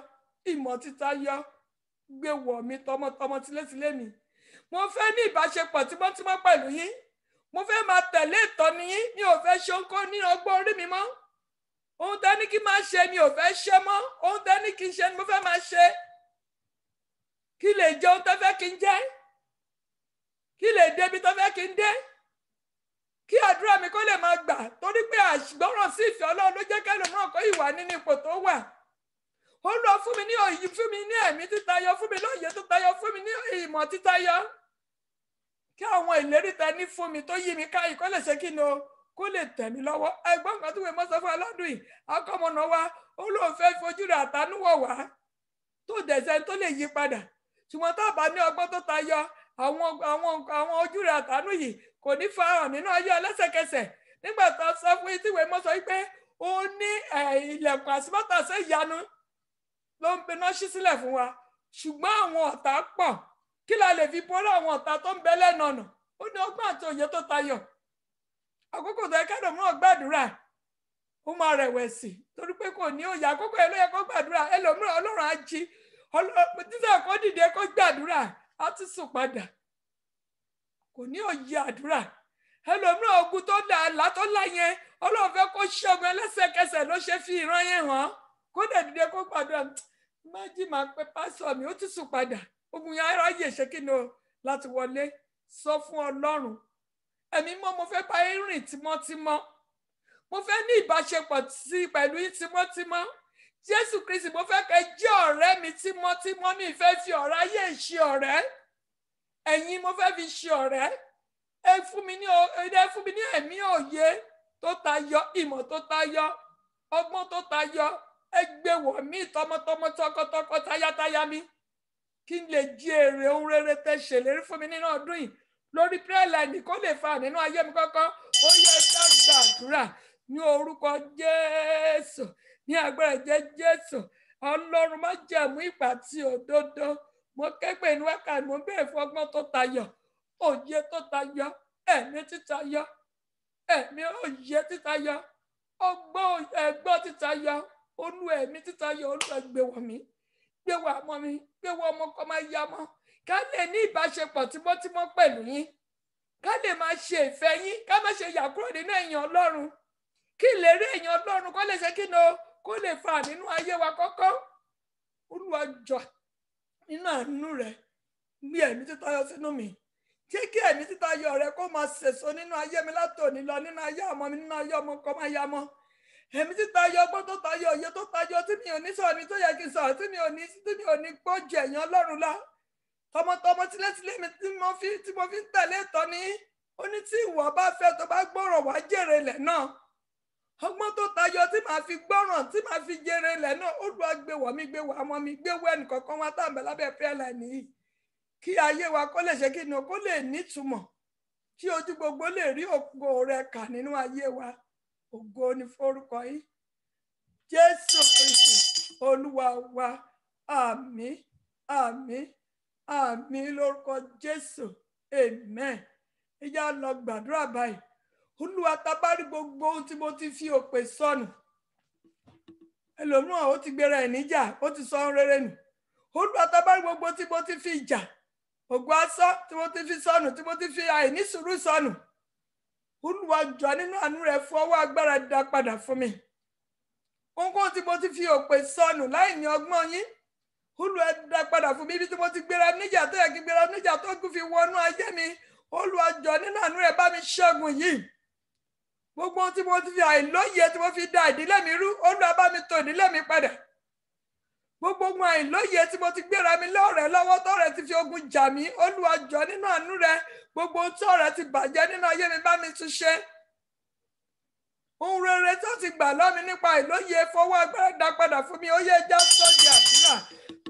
ìmọ̀ títayọ gbé wọ̀ mí tọmọtọmọ tilétilé mi mo fẹ́ ní ìbáṣepọ̀ tímọ́tímọ́ pẹ̀lú yín mo fẹ́ máa tẹ̀lé ìtọ́ni yín mi ò fẹ́ ṣoǹkó ní ọgbọ́n orí mi mọ́ ohun tẹ́ ní kí máa ṣe mi ò fẹ́ ṣe mọ́ ohun tẹ́ ní kí n ṣe ni mo fẹ́ máa ṣe kí lè jẹ ohun tẹ́ fẹ́ kí n jẹ kí lè débi tó fẹ́ kí n dé kí àdúrà mi kó lè máa gbà torí pé àgbọ́ràn sí ìfẹ́ Ọlọ́run ló jẹ́ kẹ́lòmíràn kó ìwà nínú ipò tó wà Olúwa fún mi ní òye fún mi ní ẹ̀mí títayọ fún mi lóye tó tayọ fún mi ní ìmọ̀ títayọ kí àwọn ìlérí tẹ́ ní fún mi tó yí mi ká yìí kó lè ṣe kí ni o kó lè tẹ̀ mí lọ́wọ́ ẹgbọ́n kan tó wẹ̀ mọ́ sọ fún aládùn yìí akọ́mọ̀nà wa olóòfẹ́ fojú rẹ̀ àtànúwọ̀ wá tó dẹ̀sẹ̀ tó lè yí padà ṣùgbọ́n tá a bá ní ọgbọ́n tó tayọ àwọn ojú rẹ̀ àtànú yìí kò ní farahàn nínú ayé ẹlẹ́sẹ̀kẹsẹ̀ nígbà tó sọ fún yìí tí ìwé mọ́ sọ pé ó ní ilẹ̀kùn àsìmọ́tàṣe ìyanu ló ń bẹná ṣí sílẹ̀ fún wa ṣùgbọ́n àwọn ọ̀tá pọ̀ kí la lè fi borí àwọn ọ̀tá tó ń bẹ lẹ́nu ọ̀nà ó ní ọgbọ́n àti òye tó tayọ àkókò tó yẹ kẹ́lòmíràn gbàdúrà ó máa rẹ̀wẹ̀sì torí pé kò ní òye àkókò yẹn ló yẹ kó gbàdúrà ẹlòmíràn Ọlọ́run á jí títà kó dìde kó gbàdúrà á tún sùn padà kò ní òye àdúrà ẹlòmíràn ogun tó dà á tó lá yẹn Ọlọ́run fẹ́ kó ṣẹ́gun ẹlẹ́sẹ̀kẹsẹ̀ ló ṣe fi ìran yẹn hàn kó dẹ̀ dìde kó gbàdúrà májì máa pẹ́ pásọ̀ mi ó tún sùn padà ogun yẹn aráyè ṣe kí ni o láti wọlé sọ fún Ọlọ́run ẹ̀mí mọ́ mo fẹ́ bá yín rìn tímọ́tímọ́ mo fẹ́ ní ìbáṣepọ̀ sí pẹ̀lú yín tímọ́tímọ́ Jésù Kristi mo fẹ́ kẹ́ jẹ́ ọ̀rẹ́ mi tímọ́tímọ́, mi fẹ́ fi ọ̀rọ̀ ayé ṣe ọ̀rẹ́, ẹ̀yin mo fẹ́ fi ṣe ọ̀rẹ́. Ẹ fún mi ní ẹ̀mí òye tó tayọ, ìmọ̀ tó tayọ, ọgbọ́n tó tayọ. Ẹ gbé wọ̀ mí tọmọtọmọ, tọkọtọkọ, tayátayá mi, kí n lè jí èrè ohun rere tẹ́ ṣèlérí fún mi nínú ọdún yìí lórí prayer line kó lè fa nínú ayé mi kọ́kọ́. Ó yẹ ká gbàdúrà ní orúkọ Jésù, ní agbára ẹ̀jẹ̀ Jésù. Ọlọ́run má jẹ̀mú ìpà tí òdodo. Mo képe inú wákàtí, mo béèrè fún ọgbọ́n tó tayọ, òye tó tayọ, ẹ̀mí títayọ, ẹ̀mí òye títayọ, ẹ̀gbọ́n títayọ, olú ẹ̀mí títayọ. Olúwa gbé wọ̀ mí, gbé wọ̀ àmọ́ mi, gbé wọ̀ ọmọ kọ́ máa yá mọ́, ká lè ní ìbáṣepọ̀ tímọ́tímọ́ pẹ̀lú yín, ká lè máa ṣe ìfẹ́ yín, ká má ṣe yà kúrò nínú ẹ̀yìn Ọlọ́run, kí lè rí ẹ̀yìn Ọlọ́run kó lè ṣe kí ni o, kó lè fa nínú ayé wa kọ́kọ́. Olúwa jọ̀ọ́ nínú àánú rẹ̀ gbé ẹ̀mí títayọ sínú mi, jẹ́ kí ẹ̀mí títayọ rẹ̀ kó máa sèso nínú ayé mi látòní lọ, nínú ayé ọmọ mi, nínú ayé ọmọ kọ́ máa yá mọ́. Ẹ̀mí títayọ, ọgbọ́n tó tayọ, òye tó tayọ, tí mi ò ní sọ̀rọ̀ mi tó yẹ kí n sọ̀rọ̀, tí mi ò ní gbọ́jẹ̀ ẹ̀yìn Ọlọ́run lọ. Tọmọtọmọ tílétílé mi tí mo fi ń tẹ̀lé ìtọ́ni, ó ní tí ìwọ bá fẹ́ tó bá gbọ́ràn wá jèrè ilẹ̀ náà. Ọgbọ́n tó tayọ tí màá fi gbọ́ràn, tí màá fi jèrè ilẹ̀ náà. Olúwa gbé wọ̀ mí, gbé wọ̀ ọmọ mi, gbé wọ̀ ẹnìkọ̀ọ̀kan wá tàbí lábẹ́ prayer line yìí, kí ayé wa kó lè ṣe kí ni o, kó lè nítumọ̀, kí ojú gbogbo lè rí ògo rẹ kà nínú ayé wa. Ògo ni forúkọ yìí, Jésù Kristi Olúwa wa. Àmín, àmín, àmín lórúkọ Jésù. Amen. Ẹ já lọ gbàdúrà báyìí. Olúwa, tá bá rí gbogbo ohun tí mo ti fi òpè sọnù, ẹlòmíràn ó ti gbéra ẹ̀ níjà, ó ti sọ ohun rere nù. Olúwa, tá bá rí gbogbo tí mo ti fi ìjà, ògo asán tí mo ti fi sọnù, tí mo ti fi àìní sùúrù sọnù, Olúwa jọ̀ọ́ nínú àánú rẹ̀ fọwọ́ agbára dá padà fún mi. Ohunkóhun tí mo ti fi òpè sọnù láì ní ọgbọ́n yín, Olúwa dá padà fún mi. Ibi tí mo ti gbéra níjà tó yẹ kí gbéra níjà tó kún fi wọnú ayé mi, Olúwa jọ̀ọ́ nínú àánú rẹ̀ bá mi ṣẹ́gun yìí. Gbogbo ohun tí mo ti fi àìlóye tí mo fi da ìdílé mi rú, Olúwa bá mi tò ìdílé mi padà. Gbogbo ohun àìlóye tí mo ti gbéra mi lọ́rẹ̀ẹ́ lọ́wọ́ tọ́rẹ̀ ti fi ogun jà mí, Olúwa jọ̀ọ́ nínú àánú rẹ̀ gbogbo ohun tọ́rẹ̀ ti bàjẹ́ nínú ayé mi bá mi tún ṣe. Ohun rere tó ti gbà lọ́mi nípa àìlóye fọwọ́ agbára dá padà fún mi. Ó yẹ já sọ́ọ̀dì àdúrà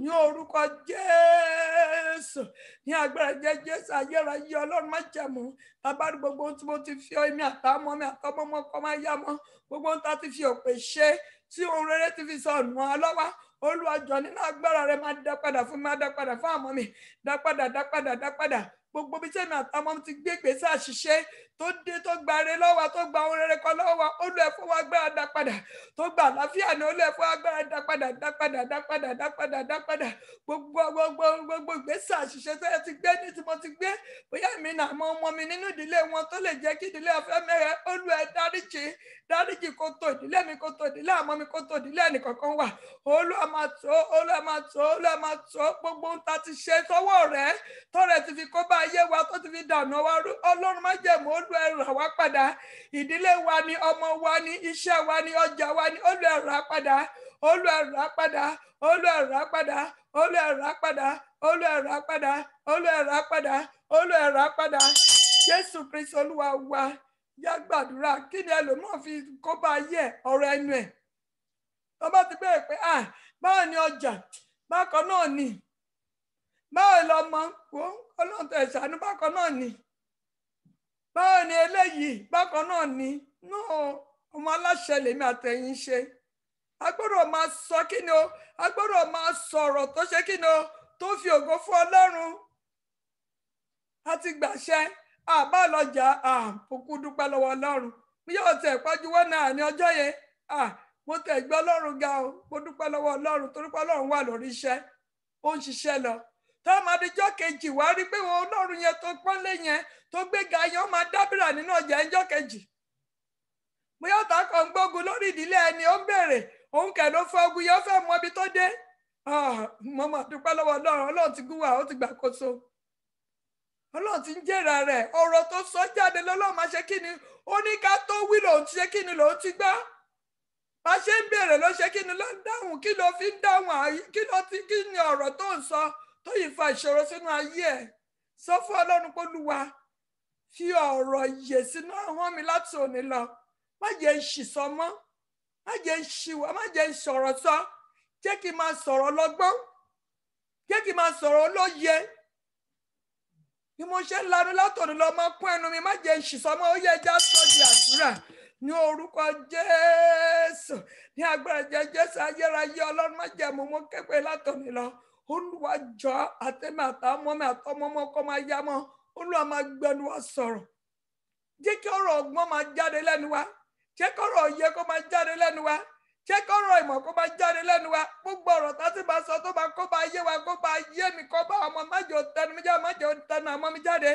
ní orúkọ Jésù, ní agbára jẹ́ Jésù ayérayé Ọlọ́run má jẹ̀mú. Tábàrí gbogbo ohun tí mo ti fi èmi àtàwọn mi àtọmọ ọmọ kọ́ máa yá mọ́, gbogbo ohun tá ti fi òpè ṣe tí ohun rere ti fi sọnù wọn lọ́wọ́, Olúwa jọ̀ọ́ nínú agbára rẹ̀ máa dá padà fún mi, máa dá padà fún àmọ́ mi, dá padà, dá padà, dá padà. Gbogbo bí tèmi àtàwọn ti gbé ìgbésẹ̀ àṣìṣe tó dé tó gba ire lọ́wọ́, tó gba ohun rere kan lọ́wọ́, Olúwa fọwọ́ agbára dá padà. Tó gba àlàáfíà ní Olúwa fọwọ́ agbára dá padà, dá padà, dá padà, dá padà, dá padà. Gbogbo ìgbésẹ̀ àṣìṣe tó yẹ ti gbé ní tí mo ti gbé, bóyá mi nà mọ ọmọ mi nínú ìdílé wọn tó lè jẹ́ kí ìdílé ọ̀fẹ́ mẹ́rẹ̀, Olúwa dáríjì kó tó ìdílé mi, kó tó ìdílé àmọ́ mi, kó tó ìdílé ẹnìkankan wà. Olúwa máa tó, Olúwa máa tó, Olúwa máa tó. Gbogbo ohun tá ti ṣe sọ́wọ́ rẹ̀ tọ́rẹ̀ ti fi kó bá ayé wa, tó ti fi dànù wa rú, Ọlọ́run má jẹ̀mú. Olúwa rà wá padà. Ìdílé wa ni, ọmọ wa ni, iṣẹ́ wa ni, ọjà wa ni, Olúwa rà padà, Olúwa rà padà, Olúwa rà padà, Olúwa rà padà, Olúwa rà padà, Olúwa rà padà, Olúwa rà padà. Jésù Kristi Olúwa wa. Yá gbàdúrà. Kí ni ẹlòmíràn fi kó bá ayé ọ̀rọ̀ ẹnu ẹ̀? Tó bá ti bẹ̀rẹ̀ pé báwo ni ọjà, bákan náà ni, báwo lọmọ wo, Ọlọ́run tẹ̀ ṣàánú, bákan náà ni, báwo ni eléyìí, bákan náà ni. Ọmọ aláṣẹ lèmi àtẹ̀yìn ṣe. A gbọ́dọ̀ máa sọ kí ni o, a gbọ́dọ̀ máa sọ̀rọ̀ tó ṣe kí ni o, tó fi ògo fún Ọlọ́run. A ti gbàṣẹ, àbá lọ́jà, òkú dúpẹ́ lọ́wọ́ Ọlọ́run. Bí yóò tẹ̀ pọ́jú wọ́n náà ní ọjọ́ yẹn, mo tẹ̀ gbọ́ Ọlọ́run ga o, mo dúpẹ́ lọ́wọ́ Ọlọ́run torí pé Ọlọ́run wà lórí iṣẹ́, ó ń ṣiṣẹ́ lọ. Tó máa di ọjọ́ kejì wá rí pé Ọlọ́run yẹn tó pọ́nlé yẹn tó gbéga yẹn ó máa dábìrà nínú ọjà ẹjọ́ kejì. Bóyá ọ̀tá kan gbógun lórí ìdílé ẹni, ó ń bèrè, òun kẹ̀ ló fọ́ ogun yẹn, ó fẹ́ mọ ibi tó dé. Mo máa dúpẹ́ lọ́wọ́ Ọlọ́run, Ọlọ́run ti gún wa, ó ti gbàkóso. Ọlọ́run ti ń jèrà rẹ̀, ọ̀rọ̀ tó sọ jáde lọ́lọ́run máa ṣe kí ni, ó ní ká tó wí lòun ti ṣe kí ni lòun ti gbọ́. bá ṣe ń béèrè ló ṣe kí ni ló ń dáhùn, kí ló fi ń dáhùn, kí ni ọ̀rọ̀ tó ń sọ tó yìí fa ìṣòro sínú ayé ẹ̀. Sọ fún Ọlọ́run pé Olúwa fi ọ̀rọ̀ ìyè sínú ahọ́n mi láti òní lọ. Má jẹ́ ń ṣìsọ mọ́, má jẹ́ ń ṣìwà, má jẹ́ ń sọ̀rọ̀ sọ. Jẹ́ kí n máa sọ̀rọ̀ lọ́gbọ́n, jẹ́ kí n máa sọ̀rọ̀ olóye. Bí mo ṣe ń lanu látòní lọ máa kún ẹnu mi, má jẹ́ ń ṣìsọ mọ́. Ó yẹ ẹja sọ di àdúrà ní orúkọ Jésù, ní agbára Jésù ayérayé. Ọlọ́run má jẹ́ mo képe látòní lọ. Olúwa jọ̀ọ́ àtẹ̀mí àtàwọn ọmọ mi àtọmọ ọmọ kó máa yá mọ́. Olúwa máa gbẹnu wa sọ̀rọ̀. Jẹ́ kí ọ̀rọ̀ ọgbọ́n máa jáde lẹ́nu wa. Jẹ́ kí ọ̀rọ̀ òye kó máa jáde lẹ́nu wa. Jẹ́ kí ọ̀rọ̀ ìmọ̀ kó máa jáde lẹ́nu wa. Gbogbo ọ̀rọ̀ tá ti bá sọ tó bá kó bá yé wa, kó bá yé mi, kó bá ọmọ má jẹ́ tẹnu mi jáde, má jẹ́ tẹnu ọmọ mi jáde.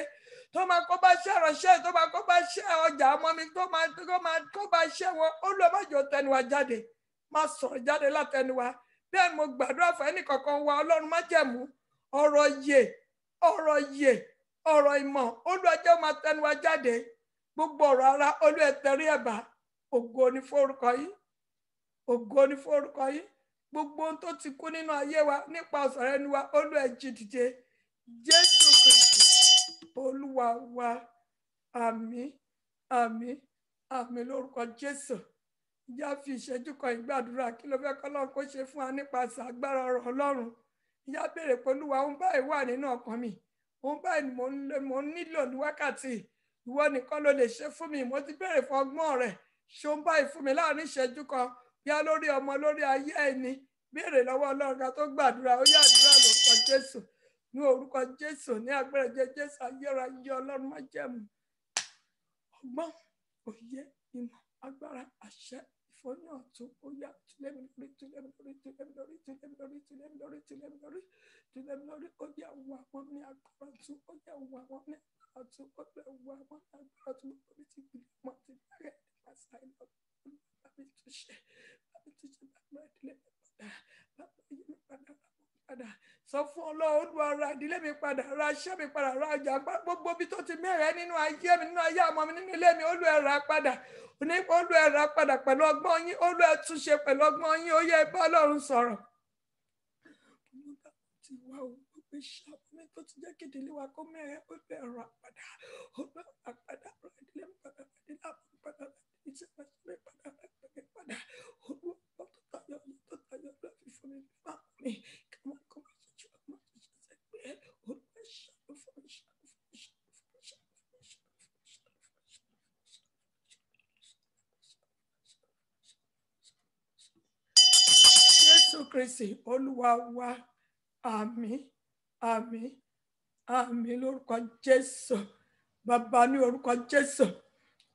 Tó máa kó bá ṣe ìránṣẹ́, tó máa kó bá ṣe ọjà ọmọ mi, kó bá ṣe wọn. Olúwa má jẹ́ tẹnu wa jáde. Má sọ̀rọ̀ jáde látẹnu wa. Bẹ́ẹ̀ mo gbàdúrà fún ẹnì kọ̀ọ̀kan wa. Ọlọ́run má jẹ́ mú ọ̀rọ̀ yè, ọ̀rọ̀ ìmọ̀. Olúwa jẹ́ máa tẹnu wa jáde. Gbogbo ọ̀rọ̀ ara Olúwa tẹrí ẹ̀bà. Ògo ni fún orúkọ yìí. Ògo ni fún orúkọ yìí. Gbogbo ohun tó ti kú nínú ayé wa nípa ọ̀sọ̀rọ̀ ẹnu wa Olúwa jí dìde. Jésù Kristi Olúwa wa. Àmín, àmín, àmín lórúkọ Jésù. Ìyá fi ìṣẹ́jú kan ìgbàdúrà kí ló fẹ́ kọ́lọ́run kó ṣe fún wa nípasẹ̀ agbára ọ̀rọ̀ Ọlọ́run. Ìyá béèrè pé Olúwa ohun báyìí wà nínú ọkàn mi. Ohun báyìí ni mo nílò ní wákàtí. Ìwọ nìkan ló lè ṣe fún mi. Mo ti béèrè fún ọgbọ́n rẹ̀. Ṣé ohun báyìí fún mi láàrin ìṣẹ́jú kan. Yá lórí ọmọ, lórí ayé ẹni. Béèrè lọ́wọ́ Ọlọ́run ká tó gbàdúrà. Ó yá àdúrà lórúkọ Jésù. Ní orúkọ Jésù, ní agbára Jésù ayérayé. Ọlọ́run má jẹ̀mú. Ọgbọ́n, òye, ìmọ̀, agbára, àṣẹ, ìfọ́nì ọ̀tún. Ó yá tùlẹ̀mí lórí, tùlẹ̀mí lórí, tùlẹ̀mí lórí, tùlẹ̀mí lórí, tùlẹ̀mí lórí, tùlẹ̀mí lórí, tùlẹ̀mí lórí. Ó yá wà wọ́n ní agbára ọ̀tún. Ó yá wà wọ́n ní agbára ọ̀tún. Ó yá wà wọ́n ní agbára ọ̀tún. Lórí ti gbìyànjú mọ́ ti bẹ̀rẹ̀ nípa sáyẹn. Bàbá ìtúnṣe, bàbá ìtúnṣe, bàbá ìdílé mi padà, bàbá ìdílé mi padà. Sọ fún Ọlọ́run, Olúwa ra ìdílé mi padà, ra iṣẹ́ mi padà, ra ọjà gbogbo bí tó ti mẹ́rẹ̀ẹ́ nínú ayé mi, nínú ayé ọmọ mi, nínú ilé mi. Olúwa ra padà. Olúwa ra padà pẹ̀lú ọgbọ́n yín. Olúwa túnṣe pẹ̀lú ọgbọ́n yín. Ó yẹ bá Ọlọ́run sọ̀rọ̀. Ti wá o gbogbo iṣẹ́ ọmọ mi tó ti jẹ́ kí ìdílé wa kó mẹ́rẹ̀ẹ́. Olúwa ra padà. Olúwa ra padà. Ra ìdílé mi padà. Ìdílé mi padà. Iṣẹ́ mi padà. Padà. Olúwa tó tayọ lọ fi fún mi. Fáwọn mi. Jésù Kristi Olúwa wa. Àmín, àmín, àmín lórúkọ Jésù. Bàbá ní orúkọ Jésù.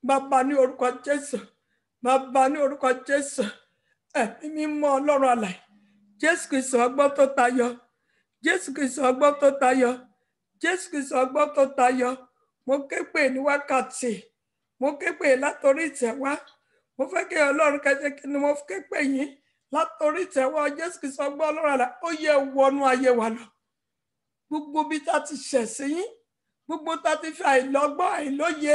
Bàbá ní orúkọ Jésù. Bàbá ní orúkọ Jésù. Ẹ̀mí mímọ́ Ọlọ́run alààyè. Jésù Kristi ọgbọ́n tó tayọ. Jésù Kristi ọgbọ́n tó tayọ. Jésù Kristi ọgbọ́n tó tayọ. Mo ké pè ní wákàtí. Mo ké pè látòrí ìtẹ́wá. Mo fẹ́ kí Ọlọ́run kẹ́jẹ́ kí ni mo ké pè yín látòrí ìtẹ́wá. Jésù Kristi ọgbọ́n Ọlọ́run alààyè. Ó yẹ wọnú ayé wa lọ. Gbogbo bí tá ti ṣẹ̀ sí yín. Gbogbo tá ti fi àìlọ́gbọ́n àìlóye.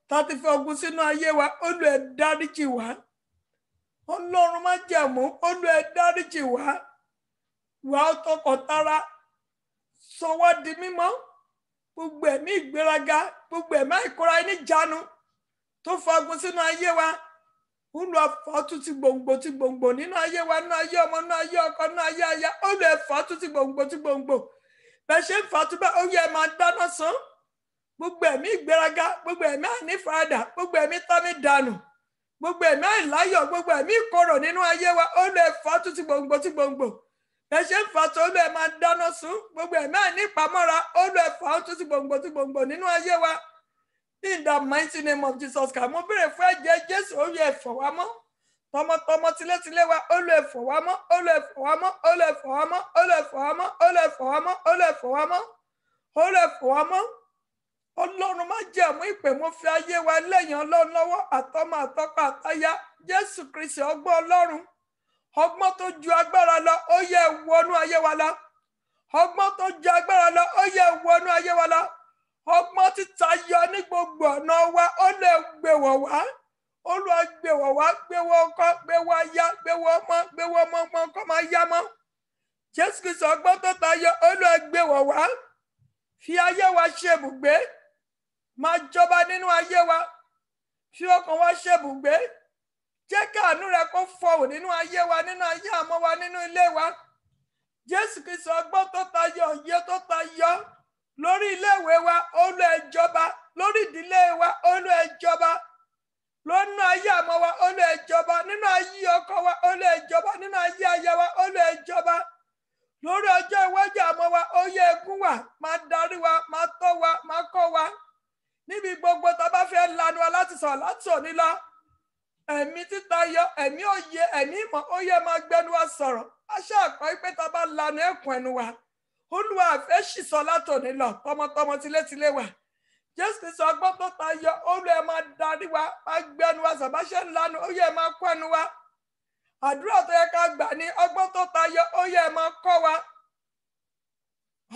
Tá ti fi ogun sínú ayé wa. Olúwa ẹ dáríjì wá. Ọlọ́run má jẹ̀mú. Olúwa ẹ dáríjì wá. Wà ó tọkàntara. Sọ wá di mímọ́. Gbogbo ẹ̀mí ìgbéraga. Gbogbo ẹ̀mí àìkóra ẹni jánu. Tó fa ogun sínú ayé wa. Olúwa fà tú ti gbòǹgbò ti gbòǹgbò nínú ayé wa, nínú ayé ọmọ, nínú ayé ọkọ, nínú ayé aya. Olúwa fà tú ti gbòǹgbò ti gbòǹgbò. Bẹ́ẹ̀ ṣe ń fà tú bẹ́ẹ̀ ó yẹ máa dáná sán. Gbogbo ẹ̀mí ìgbéraga, gbogbo ẹ̀mí àìnífaradà, gbogbo ẹ̀mí tọ́mí dànù, gbogbo ẹ̀mí àìláyọ̀, gbogbo ẹ̀mí ìkorò nínú ayé wa. Olúwa fà tú ti gbòǹgbò ti gbòǹgbò. Bẹ́ẹ̀ ṣe ń fà tú Olúwa máa dáná sún. Gbogbo ẹ̀mí àìnípamọ́ra. Olúwa fà tú ti gbòǹgbò ti gbòǹgbò nínú ayé wa. In the mighty name of Jesus Christ. Mo béèrè fún ẹ̀jẹ̀ Jésù. Olúwa fọ̀ wá mọ́. Tọmọtọmọ tilétilé wa. Olúwa fọ̀ wá mọ́. Olúwa fọ̀ wá mọ́. Olúwa fọ̀ wá mọ́. Olúwa fọ̀ wá mọ́. Olúwa fọ̀ wá mọ́. Olúwa fọ̀ wá mọ́. Olúwa fọ̀ wá mọ́. Ọlọ́run má jẹ̀mú ìpè. Mo fi ayé wa lẹ́yìn Ọlọ́run lọ́wọ́. Àtọmọ àtọkọ àtaya. Jésù Kristi ọgbọ́n Ọlọ́run. Ọgbọ́n tó ju agbára lọ. Ó yẹ wọnú ayé wa lọ. Ọgbọ́n tó ju agbára lọ. Ó yẹ wọnú ayé wa lọ. Ọgbọ́n tí tayọ ní gbogbo ọ̀nà wa. Ó lè gbé wọ̀ wá. Olúwa gbé wọ̀ wá, gbé wọ̀ ọkọ, gbé wọ̀ aya, gbé wọ̀ ọmọ, gbé wọ̀ ọmọ kó máa yá mọ́. Jésù Kristi ọgbọ́n tó tayọ, Olúwa gbé wọ̀ wá, fi ayé wa ṣe ibùgbé, máa jọba nínú ayé wa, fi ọkàn wa ṣe ibùgbé, jẹ́ kí àánú rẹ kó fọhùn nínú ayé wa, nínú ayé àmọ́ wa, nínú ilé wa. Jésù Kristi ọgbọ́n tó tayọ, òye tó tayọ lórí iléèwé wa, Olúwa ẹ jọba, lórí ìdílé wa, Olúwa ẹ jọba, lónú ayé àmọ́ wa, Olúwa ẹ jọba, nínú ayé ọkọ wa, Olúwa ẹ jọba, nínú ayé aya wa, Olúwa ẹ jọba, lórí ọjọ́ iwájú àmọ́ wa, ó yẹ ẹkún wa, máa darí wa, máa tọ́ wa, máa kọ́ wa. Níbi gbogbo tá a bá fẹ́ lanu wa láti sọ̀rọ̀ láti òní lọ, ẹ̀mí títayọ, ẹ̀mí òye, ẹ̀mí ìmọ̀, ó yẹ máa gbẹnu wa sọ̀rọ̀. Aṣọ àkọ́ pé tá a bá lanu ẹkùn ẹnu wa, Olúwa àfẹ́ sì sọ láti òní lọ, tọmọtọmọ tilétilé wa. Jésù Kristi ọgbọ́n tó tayọ, Olúwa máa darí wa, máa gbẹnu wa sọ̀rọ̀, bá ṣe ń lanu, ó yẹ máa kọ́ ẹnu wa. Àdúrà tó yẹ ká gbà ní ọgbọ́n tó tayọ, ó yẹ máa kọ́ wa.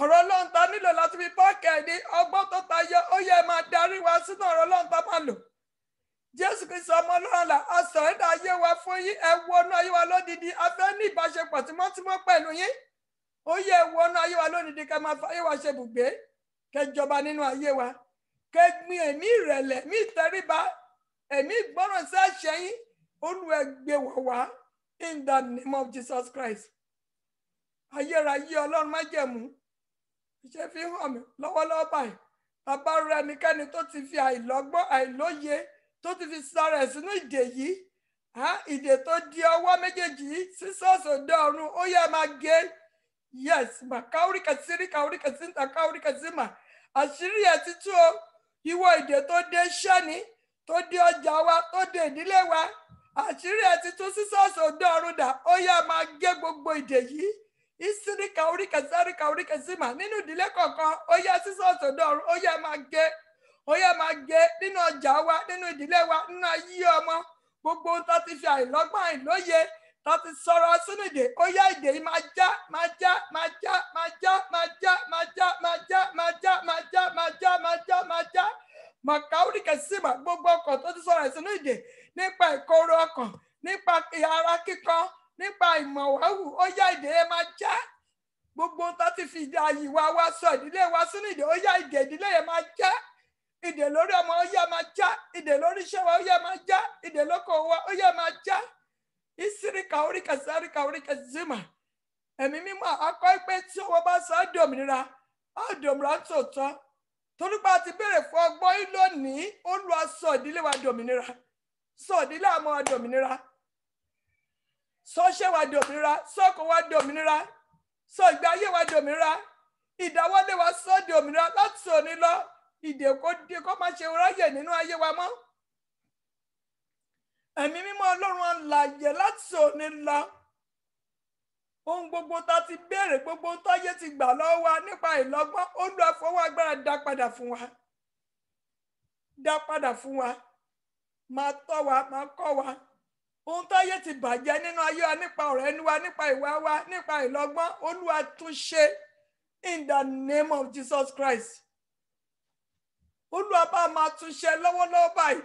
Ọ̀rọ̀ Ọlọ́run ta nílò láti fi páàkì ní ọgbọ́n tó tayọ, ó yẹ máa darí wa sínú ọ̀rọ̀ Ọlọ́run ta máa lò. Jésù Kristi ọmọ Ọlọ́run là, a sọ ẹ̀dá ayé wa fún yín, ẹ wọnú ayé wa lódidi, a fẹ́ ní ìbáṣepọ̀ tímọ́tímọ́ pẹ̀lú yín. Ó yẹ wọnú ayé wa lódidi, kẹ́ máa fa ayé wa ṣe bùgbé, kẹ́ jọba nínú ayé wa, kẹ́ gbin ẹ̀mí ìrẹ̀lẹ̀, ẹ̀mí ìtẹríba, ẹ̀mí ìgbọ́ràn sí àṣẹ yín. Olúwa gbé wọ̀ wá in the name of Jesus Christ. Ayérayé Ọlọ́run májẹ̀mú, iṣẹ́ fi hàn mí lọ́wọ́lọ́wọ́ báyìí. Bàbá rẹ nìkẹ́ni tó ti fi àìlọ́gbọ́n, àìlóye, tó ti fi sọ̀rọ̀ ẹ̀ sínú ìdè yìí. Ìdè tó di ọwọ́ méjèèjì yìí sí ṣọ́ọ̀ṣì òde ọ̀run, ó yẹ máa gé. Yes, mà káwórí kẹsírí, káwórí kẹsíńtà, káwórí kẹsímà. Àṣírí ẹ̀ ti tú o. Ìwọ ìdè tó dé iṣẹ́ ni, tó dé ọjà wa, tó dé ìdílé wa. Àṣírí ẹ̀ ti tú sí ṣọ́ọ̀ṣì òde ọ̀run dà, ó yẹ máa gé gbogbo ìdè yìí. Ìsírí káwórí kẹsírí, káwórí kẹsímà. Nínú ìdílé kọ̀ọ̀kan, ó yẹ sí ṣọ́ọ̀ṣì òde ọ̀run, ó yẹ máa gé. Ó yẹ máa gé nínú ọjà wa, nínú ìdílé wa, nínú ayé ọmọ. Gbogbo ohun tó ti fi àìlọ́gbọ́n, àìlóye, tó ti sọ̀rọ̀ sínú ìdè, ó yẹ ìdè yìí máa já, máa já, máa já, máa já, máa já, máa já, máa já, máa já, máa já, máa já, máa já, máa já. Màkàórí kẹsìmà, gbogbo ọkàn tó ti sọ̀rọ̀ sínú ìdè, nípa ìkorò ọkàn, nípa ara kíkan, nípa ìmọ̀wáhù, ó yẹ ìdè yẹn máa já. Gbogbo ohun tó ti fi ìdè àyíwá wa sọ ìdílé wa sínú ìdè, ó yẹ ìdè ìdílé yẹn máa já. Ìdè lórí ọmọ ó yẹ máa já, ìdè lórí iṣẹ́ wa ó yẹ máa já, ìdè lóko wa ó yẹ máa já. Ìsírí káwórí kẹsírí, káwórí kẹsímà. Ẹ̀mí mímọ́ akọ́ pé tí owó bá sọ ọ́ di òmìnira, á di òmìnira tòótọ́. Torí pé a ti béèrè fún ọgbọ́n yìí lónìí, Olúwa sọ ìdílé wa di òmìnira, sọ ìdílé àmọ́ wa di òmìnira, sọ iṣẹ́ wa di òmìnira, sọ ọkọ̀ wa di òmìnira, sọ ìgbé ayé wa di òmìnira, ìdáwọ́lé wa sọ di òmìnira láti òní lọ. Ìdè kó má ṣe ráyè nínú ayé wa mọ́. Ẹ̀mí mímọ́ Ọlọ́run alààyè láti òní lọ. Ohun gbogbo tá ti béèrè, gbogbo ohun táyé ti gbà lọ́wọ́ wa nípa ìlọ́gbọ́n, Olúwa fọwọ́ agbára dá padà fún wa. Dá padà fún wa. Máa tọ́ wa, máa kọ́ wa. Ohun táyé ti bàjẹ́ nínú ayé wa nípa ọ̀rọ̀ ẹnu wa, nípa ìwà wa, nípa ìlọ́gbọ́n, Olúwa tún ṣe in the name of Jesus Christ. Olúwa bá máa tún ṣe lọ́wọ́lọ́wọ́ báyìí.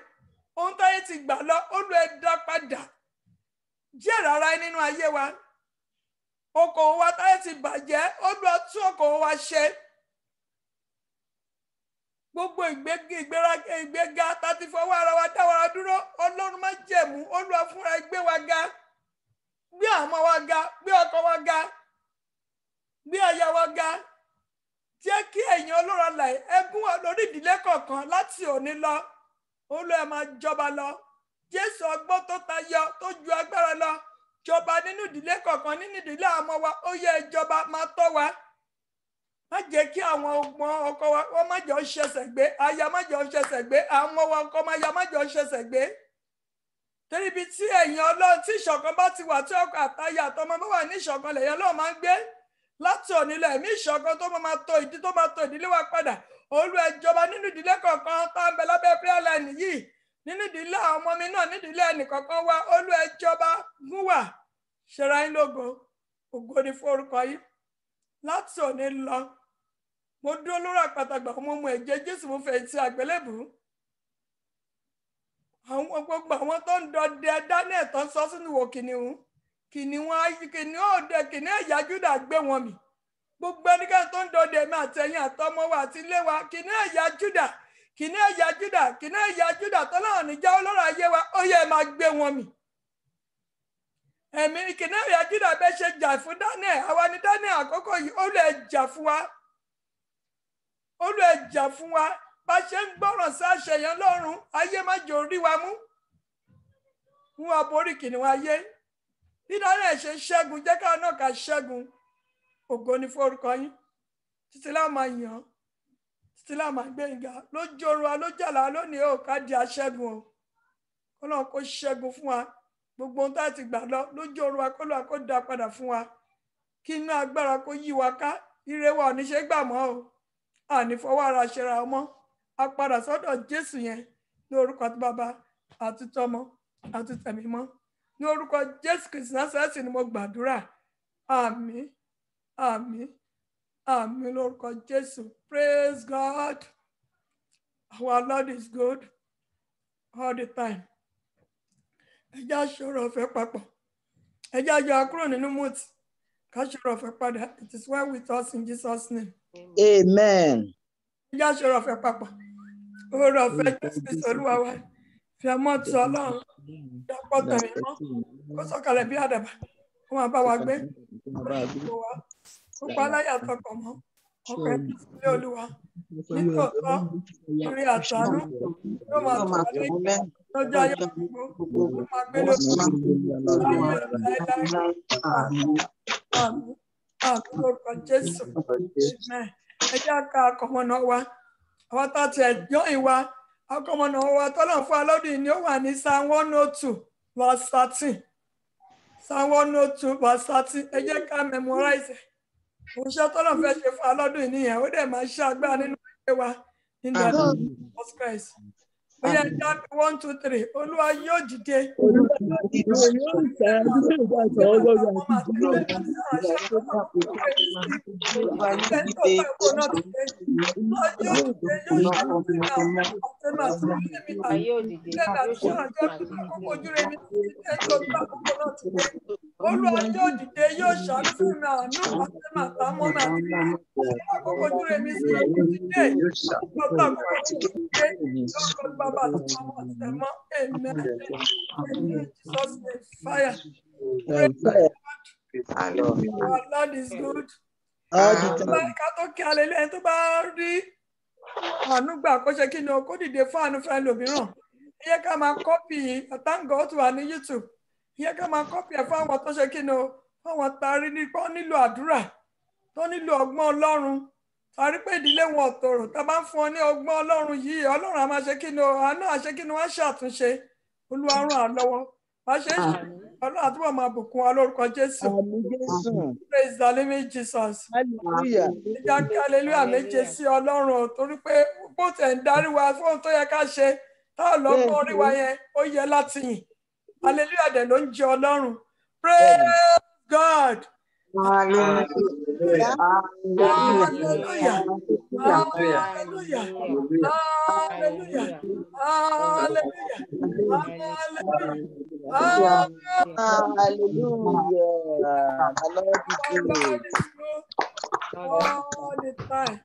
Ohun táyé ti gbà lọ, Olúwa dá padà. Jẹ́ rárá nínú ayé wa. Okòwò wa táyé ti bàjẹ́, Olúwa tún okòwò wa ṣe. Gbogbo ìgbéga tá ti fọwọ́ ara wa dá wa dúró, Ọlọ́run má jẹ̀mú, Olúwa fúnra gbé wa ga. Gbé àmọ́ wa ga, gbé ọkọ wa ga, gbé aya wa ga. Jẹ́ kí ẹ̀yin Ọlọ́run láì ẹgún wa lórí ìdílé kọ̀ọ̀kan láti òní lọ. Olúwa máa jọba lọ. Jésù ọgbọ́n tó tayọ, tó ju agbára lọ. Jọba nínú ìdílé kọ̀ọ̀kan, nínú ìdílé àmọ́ wa, ó yẹ ìjọba máa tọ́ wa. Má jẹ́ kí àwọn ọmọ ọkọ wa, wọ́n má jọ ṣẹ̀ṣẹ̀ gbé, aya má jọ ṣẹ̀ṣẹ̀ gbé, àwọn ọmọ wa ọkọ máa ya má jọ ṣẹ̀ṣẹ̀ gbé. Torí ibi tí ẹ̀yin Ọlọ́run tí ìṣọ̀kan bá ti wà, tí ọkọ àtaya àtọmọ bá wà ní ìṣọ̀kan lẹ̀yìn Ọlọ́run máa ń gbé. Láti òní lọ, ẹ̀mí ìṣọ̀kan tó máa tó ìdílé wa padà. Olúwa jọba nínú ìdílé kọ̀ọ̀kan tá ń bẹ lábẹ́ prayer line yìí. Nínú ìdílé àwọn ọmọ mi náà, nínú ìdílé ẹnìkọ̀ọ̀kan wa, Olúwa jọba gún wà. Ṣera yín lógo, ògo ni fún orúkọ yìí. Láti òní lọ, mo dúró lórí àpáta gbà mo mu ẹ̀jẹ̀ Jésù, mo fẹ̀yìntì àgbélébùú. àwọn gbogbo àwọn tó ń dọdẹ Daniel tó ń sọ sínú ìwò kìnìún ẹ̀yà Júdà gbé wọn mì. Gbogbo ẹnikẹ́ni tó ń dọdẹ mi àtẹ̀yìn àtọmọ wa àti ilé wa kìnìún ẹ̀yà Júdà tó náà níjà ọlọ́rọ̀ ayé wa ó yẹ máa gbé wọn mì. Ẹ̀mí kìnìún ẹ̀yà Júdà bẹ́ẹ̀ ṣe jà fún Daniel, àwa ni Daniel àkókò yìí ó lè jà fún wa. Bá ṣe ń gbọ́ràn sí àṣẹ yẹn lọ́rùn ayé má jò rí wa mú. Fún wa borí kìnìún ayé. Bí Daniel ṣe ṣẹ́gun jẹ́ káwọn náà ká ṣẹ́gun. Ògo ni fún orúkọ yín. Títí láà máa yàn. Títí láà máa gbé ìgà. Lójú oru wa lójú àlá lónìí ó ká di aṣẹ́gun o. Ọlọ́run kó ṣẹ́gun fún wa. Gbogbo ohun tá a ti gbà lọ lójú oru wa kó dá padà fún wa. Kí iná agbára kó yí wa ká. Ire wa ò ní ṣe gbà mọ́ o. Àní fọwọ́ ara ṣera ọmọ. A padà sọ́dọ̀ Jésù yẹn ní orúkọ tí Bàbá àti tọmọ àti tẹ̀mí mọ́. Ní orúkọ Jésù Kristi Násárẹ́tì ni mo gbàdúrà. Àmín. Àmín. Àmín lórúkọ Jésù. Praise God. Our Lord is good all the time. Ẹ jẹ́ aṣọ́rọ̀ ọ̀fẹ́ papọ̀. Ẹ jẹ́ ayọ̀ akúrò nínú mute. Ká ṣọ́rọ̀ ọ̀fẹ́ padà. It is well with us in Jesus' name. Amen. Ẹ jẹ́ aṣọ́rọ̀ ọ̀fẹ́ papọ̀. Oore ọ̀fẹ́ Jésù Kristi Olúwa wa. Fi ọmọ tu Ọlọ́run. Dàpọ̀ tẹ̀mí mọ́. Kó sọ̀kalẹ̀ bí àdàbà. Kó máa bá wa gbé. Kó pa aláyà tọkàn mọ́. Ọkọ̀ ẹ̀ sí Olúwa. Nítòótọ́, orí àtàánú yóò máa tọ̀ wá lẹ́yìn lọ́jọ́ ayé gbogbo. Kó máa gbé lórí láéláé. Àmín. Àmín lórúkọ Jésù. Ẹ jẹ́ ká akọmọ̀nà wa. Àwọn tá a ti ẹ̀jọ́ ìwà akọmọ̀nà wa tọ́lọ̀ fún alọ́dún ni ó wà ní Psalm 102 verse 13. Psalm 102 verse 13. Ẹ jẹ́ ká memorize. Òṣìṣẹ́ tọ́lọ̀ fẹ́ ṣe fún alọ́dún nìyẹn. Ó dẹ̀ máa ṣe agbára nínú ayé wa in the name of Jesus Christ. Bóyá ẹja 1, 2, 3. Olúwa yóò dìde. Olúwa yóò dìde yóò ṣàánú fún mi àánú àtàmọ́ mi àti àkókò ojú rẹ̀ mi sí ìdílé ọ̀pọ̀ àkókò Baba, amen. Jesus name, fire. Our Lord is good. Ká tó kí alẹ́ lẹ́yìn tó bá rí àánú gbà kó ṣe kí ni o kó dìde fún àánú fẹ́ lòmíràn. Iye ká máa kọ́pì Thank God tó wà ní YouTube. Iye ká máa kọ́pì ẹ̀ fún àwọn tó ṣe kí ni o fún àwọn tarí nípa nílò àdúrà tó nílò ọgbọ́n Ọlọ́run. Àrí pé ìdílé wọn tòrò tá bá ń fún ọ ní ọgbọ́n Ọlọ́run yìí Ọlọ́run a máa ṣe kí ni o àánú àṣẹ kí ni wọ́n ṣàtúnṣe Olúwa ràn án lọ́wọ́ bá ṣe ń ṣe Ọlọ́run àtúbọ̀ máa bùkún wa lórúkọ Jésù. Praise the living Jesus. Hallelujah. Ìjà kí hallelujah méje sí Ọlọ́run o torí pé bó tẹ̀ ń darí wa fún ohun tó yẹ ká ṣe táwọn lọ́gbọ́n orí wa yẹn ó yẹ láti yìn hallelujah dẹ̀ ló ń jẹ Ọlọ́run. Praise God. Hallelujah. Hallelujah. Hallelujah. Hallelujah. Hallelujah. Hallelujah. All the time.